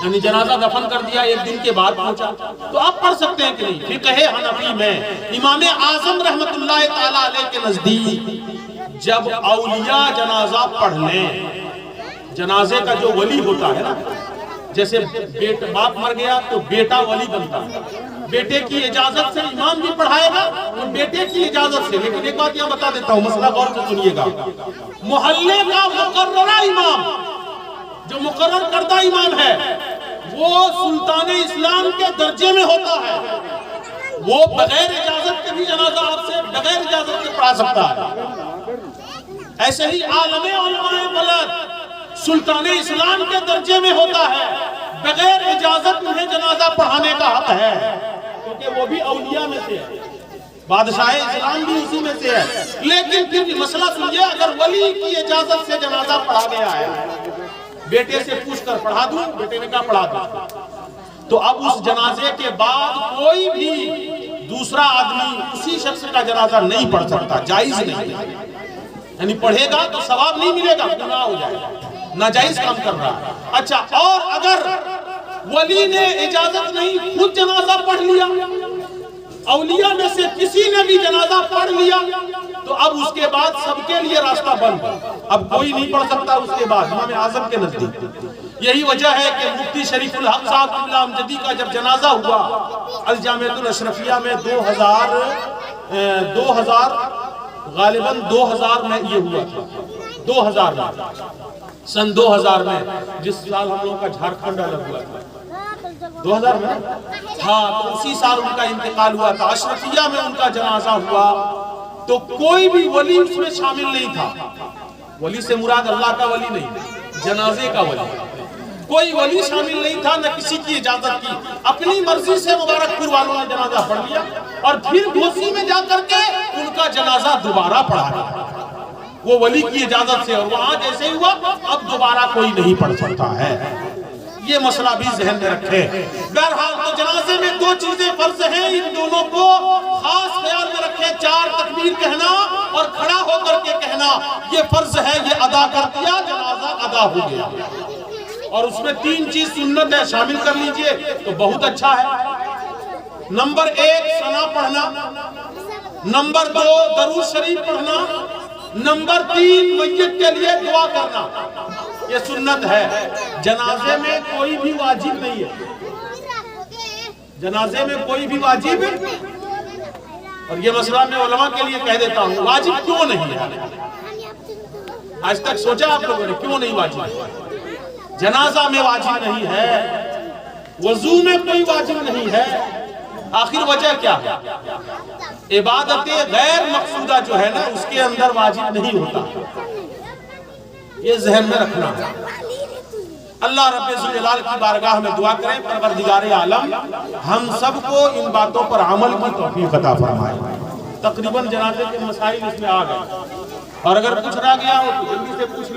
یعنی جنازہ دفن کر دیا، 1 دن کے بعد پہنچا، تو آپ پڑھ سکتے ہیں کہ نہیں؟ فقہ حنفی میں امام اعظم رحمت اللہ تعالیٰ علیہ کے نزدیک جب اولیاء جنازہ پڑھ لیں، جنازے کا جو ولی ہوتا ہے نا، جیسے باپ مر گیا تو بیٹا ولی بنتا ہے، بیٹے کی اجازت سے امام بھی پڑھائے گا اور بیٹے کی اجازت سے۔ لیکن ایک بات یہاں بتا دیتا ہوں، مسئلہ غور سے سنیے گا، محلے کا مقررہ امام، جو مقرر کردہ امام ہے، وہ سلطان اسلام کے درجے میں ہوتا ہے، وہ بغیر اجازت کے بھی جنازہ آپ سے بغیر اجازت کے پڑھا سکتا ہے۔ ایسے ہی عالم علماء بلد سلطان اسلام کے درجے میں ہوتا ہے، بغیر اجازت انہیں جنازہ پڑھانے کا حق ہے، کیونکہ وہ بھی اولیاء میں سے ہے، بادشاہ اسلام بھی اسی میں سے ہے۔ لیکن پھر مسئلہ سنیے، اگر ولی کی اجازت سے جنازہ پڑھا گیا ہے، بیٹے سے پوچھ کر پڑھا دوں، بیٹے نے کہا پڑھا دوں، تو اب اس جنازے کے بعد کوئی بھی دوسرا آدمی اسی شخص کا جنازہ نہیں پڑھ سکتا، جائز نہیں ہے، یعنی پڑھے گا تو ثواب نہیں ملے گا، گناہ ہو جائے گا، ناجائز کام کر رہا ہے۔ اچھا، اور اگر ولی نے اجازت نہیں، خود جنازہ پڑھ لیا، اولیاء میں سے کسی نے بھی جنازہ پڑھ لیا، تو اب اس کے بعد سب کے لیے راستہ بند، اب کوئی نہیں پڑھ سکتا اس کے بعد امام اعظم کے نزدیک۔ یہی وجہ ہے کہ مفتی شریف الحق صاحب قبلہ امجدی کا جب جنازہ ہوا الجامعۃ الاشرفیہ میں 2000 غالباً 2000 میں یہ ہوا تھا، 2000 میں، سن 2000 میں، جس سال ہم لوگوں کا جھارکھنڈ الگ ہوا تھا، 2000 میں، ہاں، تو اسی سال ان کا انتقال ہوا تھا، اشرفیہ میں ان کا جنازہ ہوا، تو کوئی بھی ولی اس میں شامل نہیں تھا، ولی سے مراد اللہ کا ولی نہیں، جنازے کا ولی، کوئی ولی شامل نہیں تھا، نہ کسی کی اجازت کی، اپنی مرضی سے مبارک پور والوں نے جنازہ پڑھ لیا، اور پھر گھوسی میں جا کر کے ان کا جنازہ دوبارہ پڑھا گیا، وہ ولی کی اجازت سے، اور وہاں جیسے ہوا اب دوبارہ کوئی نہیں پڑھ سکتا ہے۔ یہ مسئلہ بھی ذہن میں رکھے۔ بہرحال تو جنازے میں 2 چیزیں فرض ہیں، ان دونوں کو خاص خیال میں رکھے، 4 تکبیر کہنا اور کھڑا ہو کر کے کہنا، یہ فرض ہے، یہ ادا کر دیا، جنازہ ادا ہو گیا، اور اس میں 3 چیز سنت ہے، شامل کر لیجئے تو بہت اچھا ہے۔ نمبر 1 ثنا پڑھنا، نمبر 2 درود شریف پڑھنا، نمبر 3 میت کے لیے دعا کرنا، یہ سنت ہے۔ جنازے میں کوئی بھی واجب نہیں ہے، جنازے میں کوئی بھی واجب اور یہ مسئلہ میں علماء کے لیے کہہ دیتا ہوں، واجب کیوں نہیں ہے؟ آج تک سوچا آپ لوگوں نے کیوں نہیں واجب ہے؟ جنازہ میں واجب نہیں ہے، وضو میں کوئی واجب نہیں ہے، آخر وجہ کیا ہے؟ عبادت غیر مقصودہ جو ہے نا اس کے اندر واجب نہیں ہوتا، یہ ذہن میں رکھنا ہے۔ اللہ رب ذوالجلال کی بارگاہ میں دعا کریں پروردگار عالم ہم سب کو ان باتوں پر عمل کی توفیق عطا فرمائے۔ تقریباً جنازے کے مسائل اس میں آ گئے، اور اگر کچھ رہ گیا ہو تو جلدی سے پوچھ لیجیے۔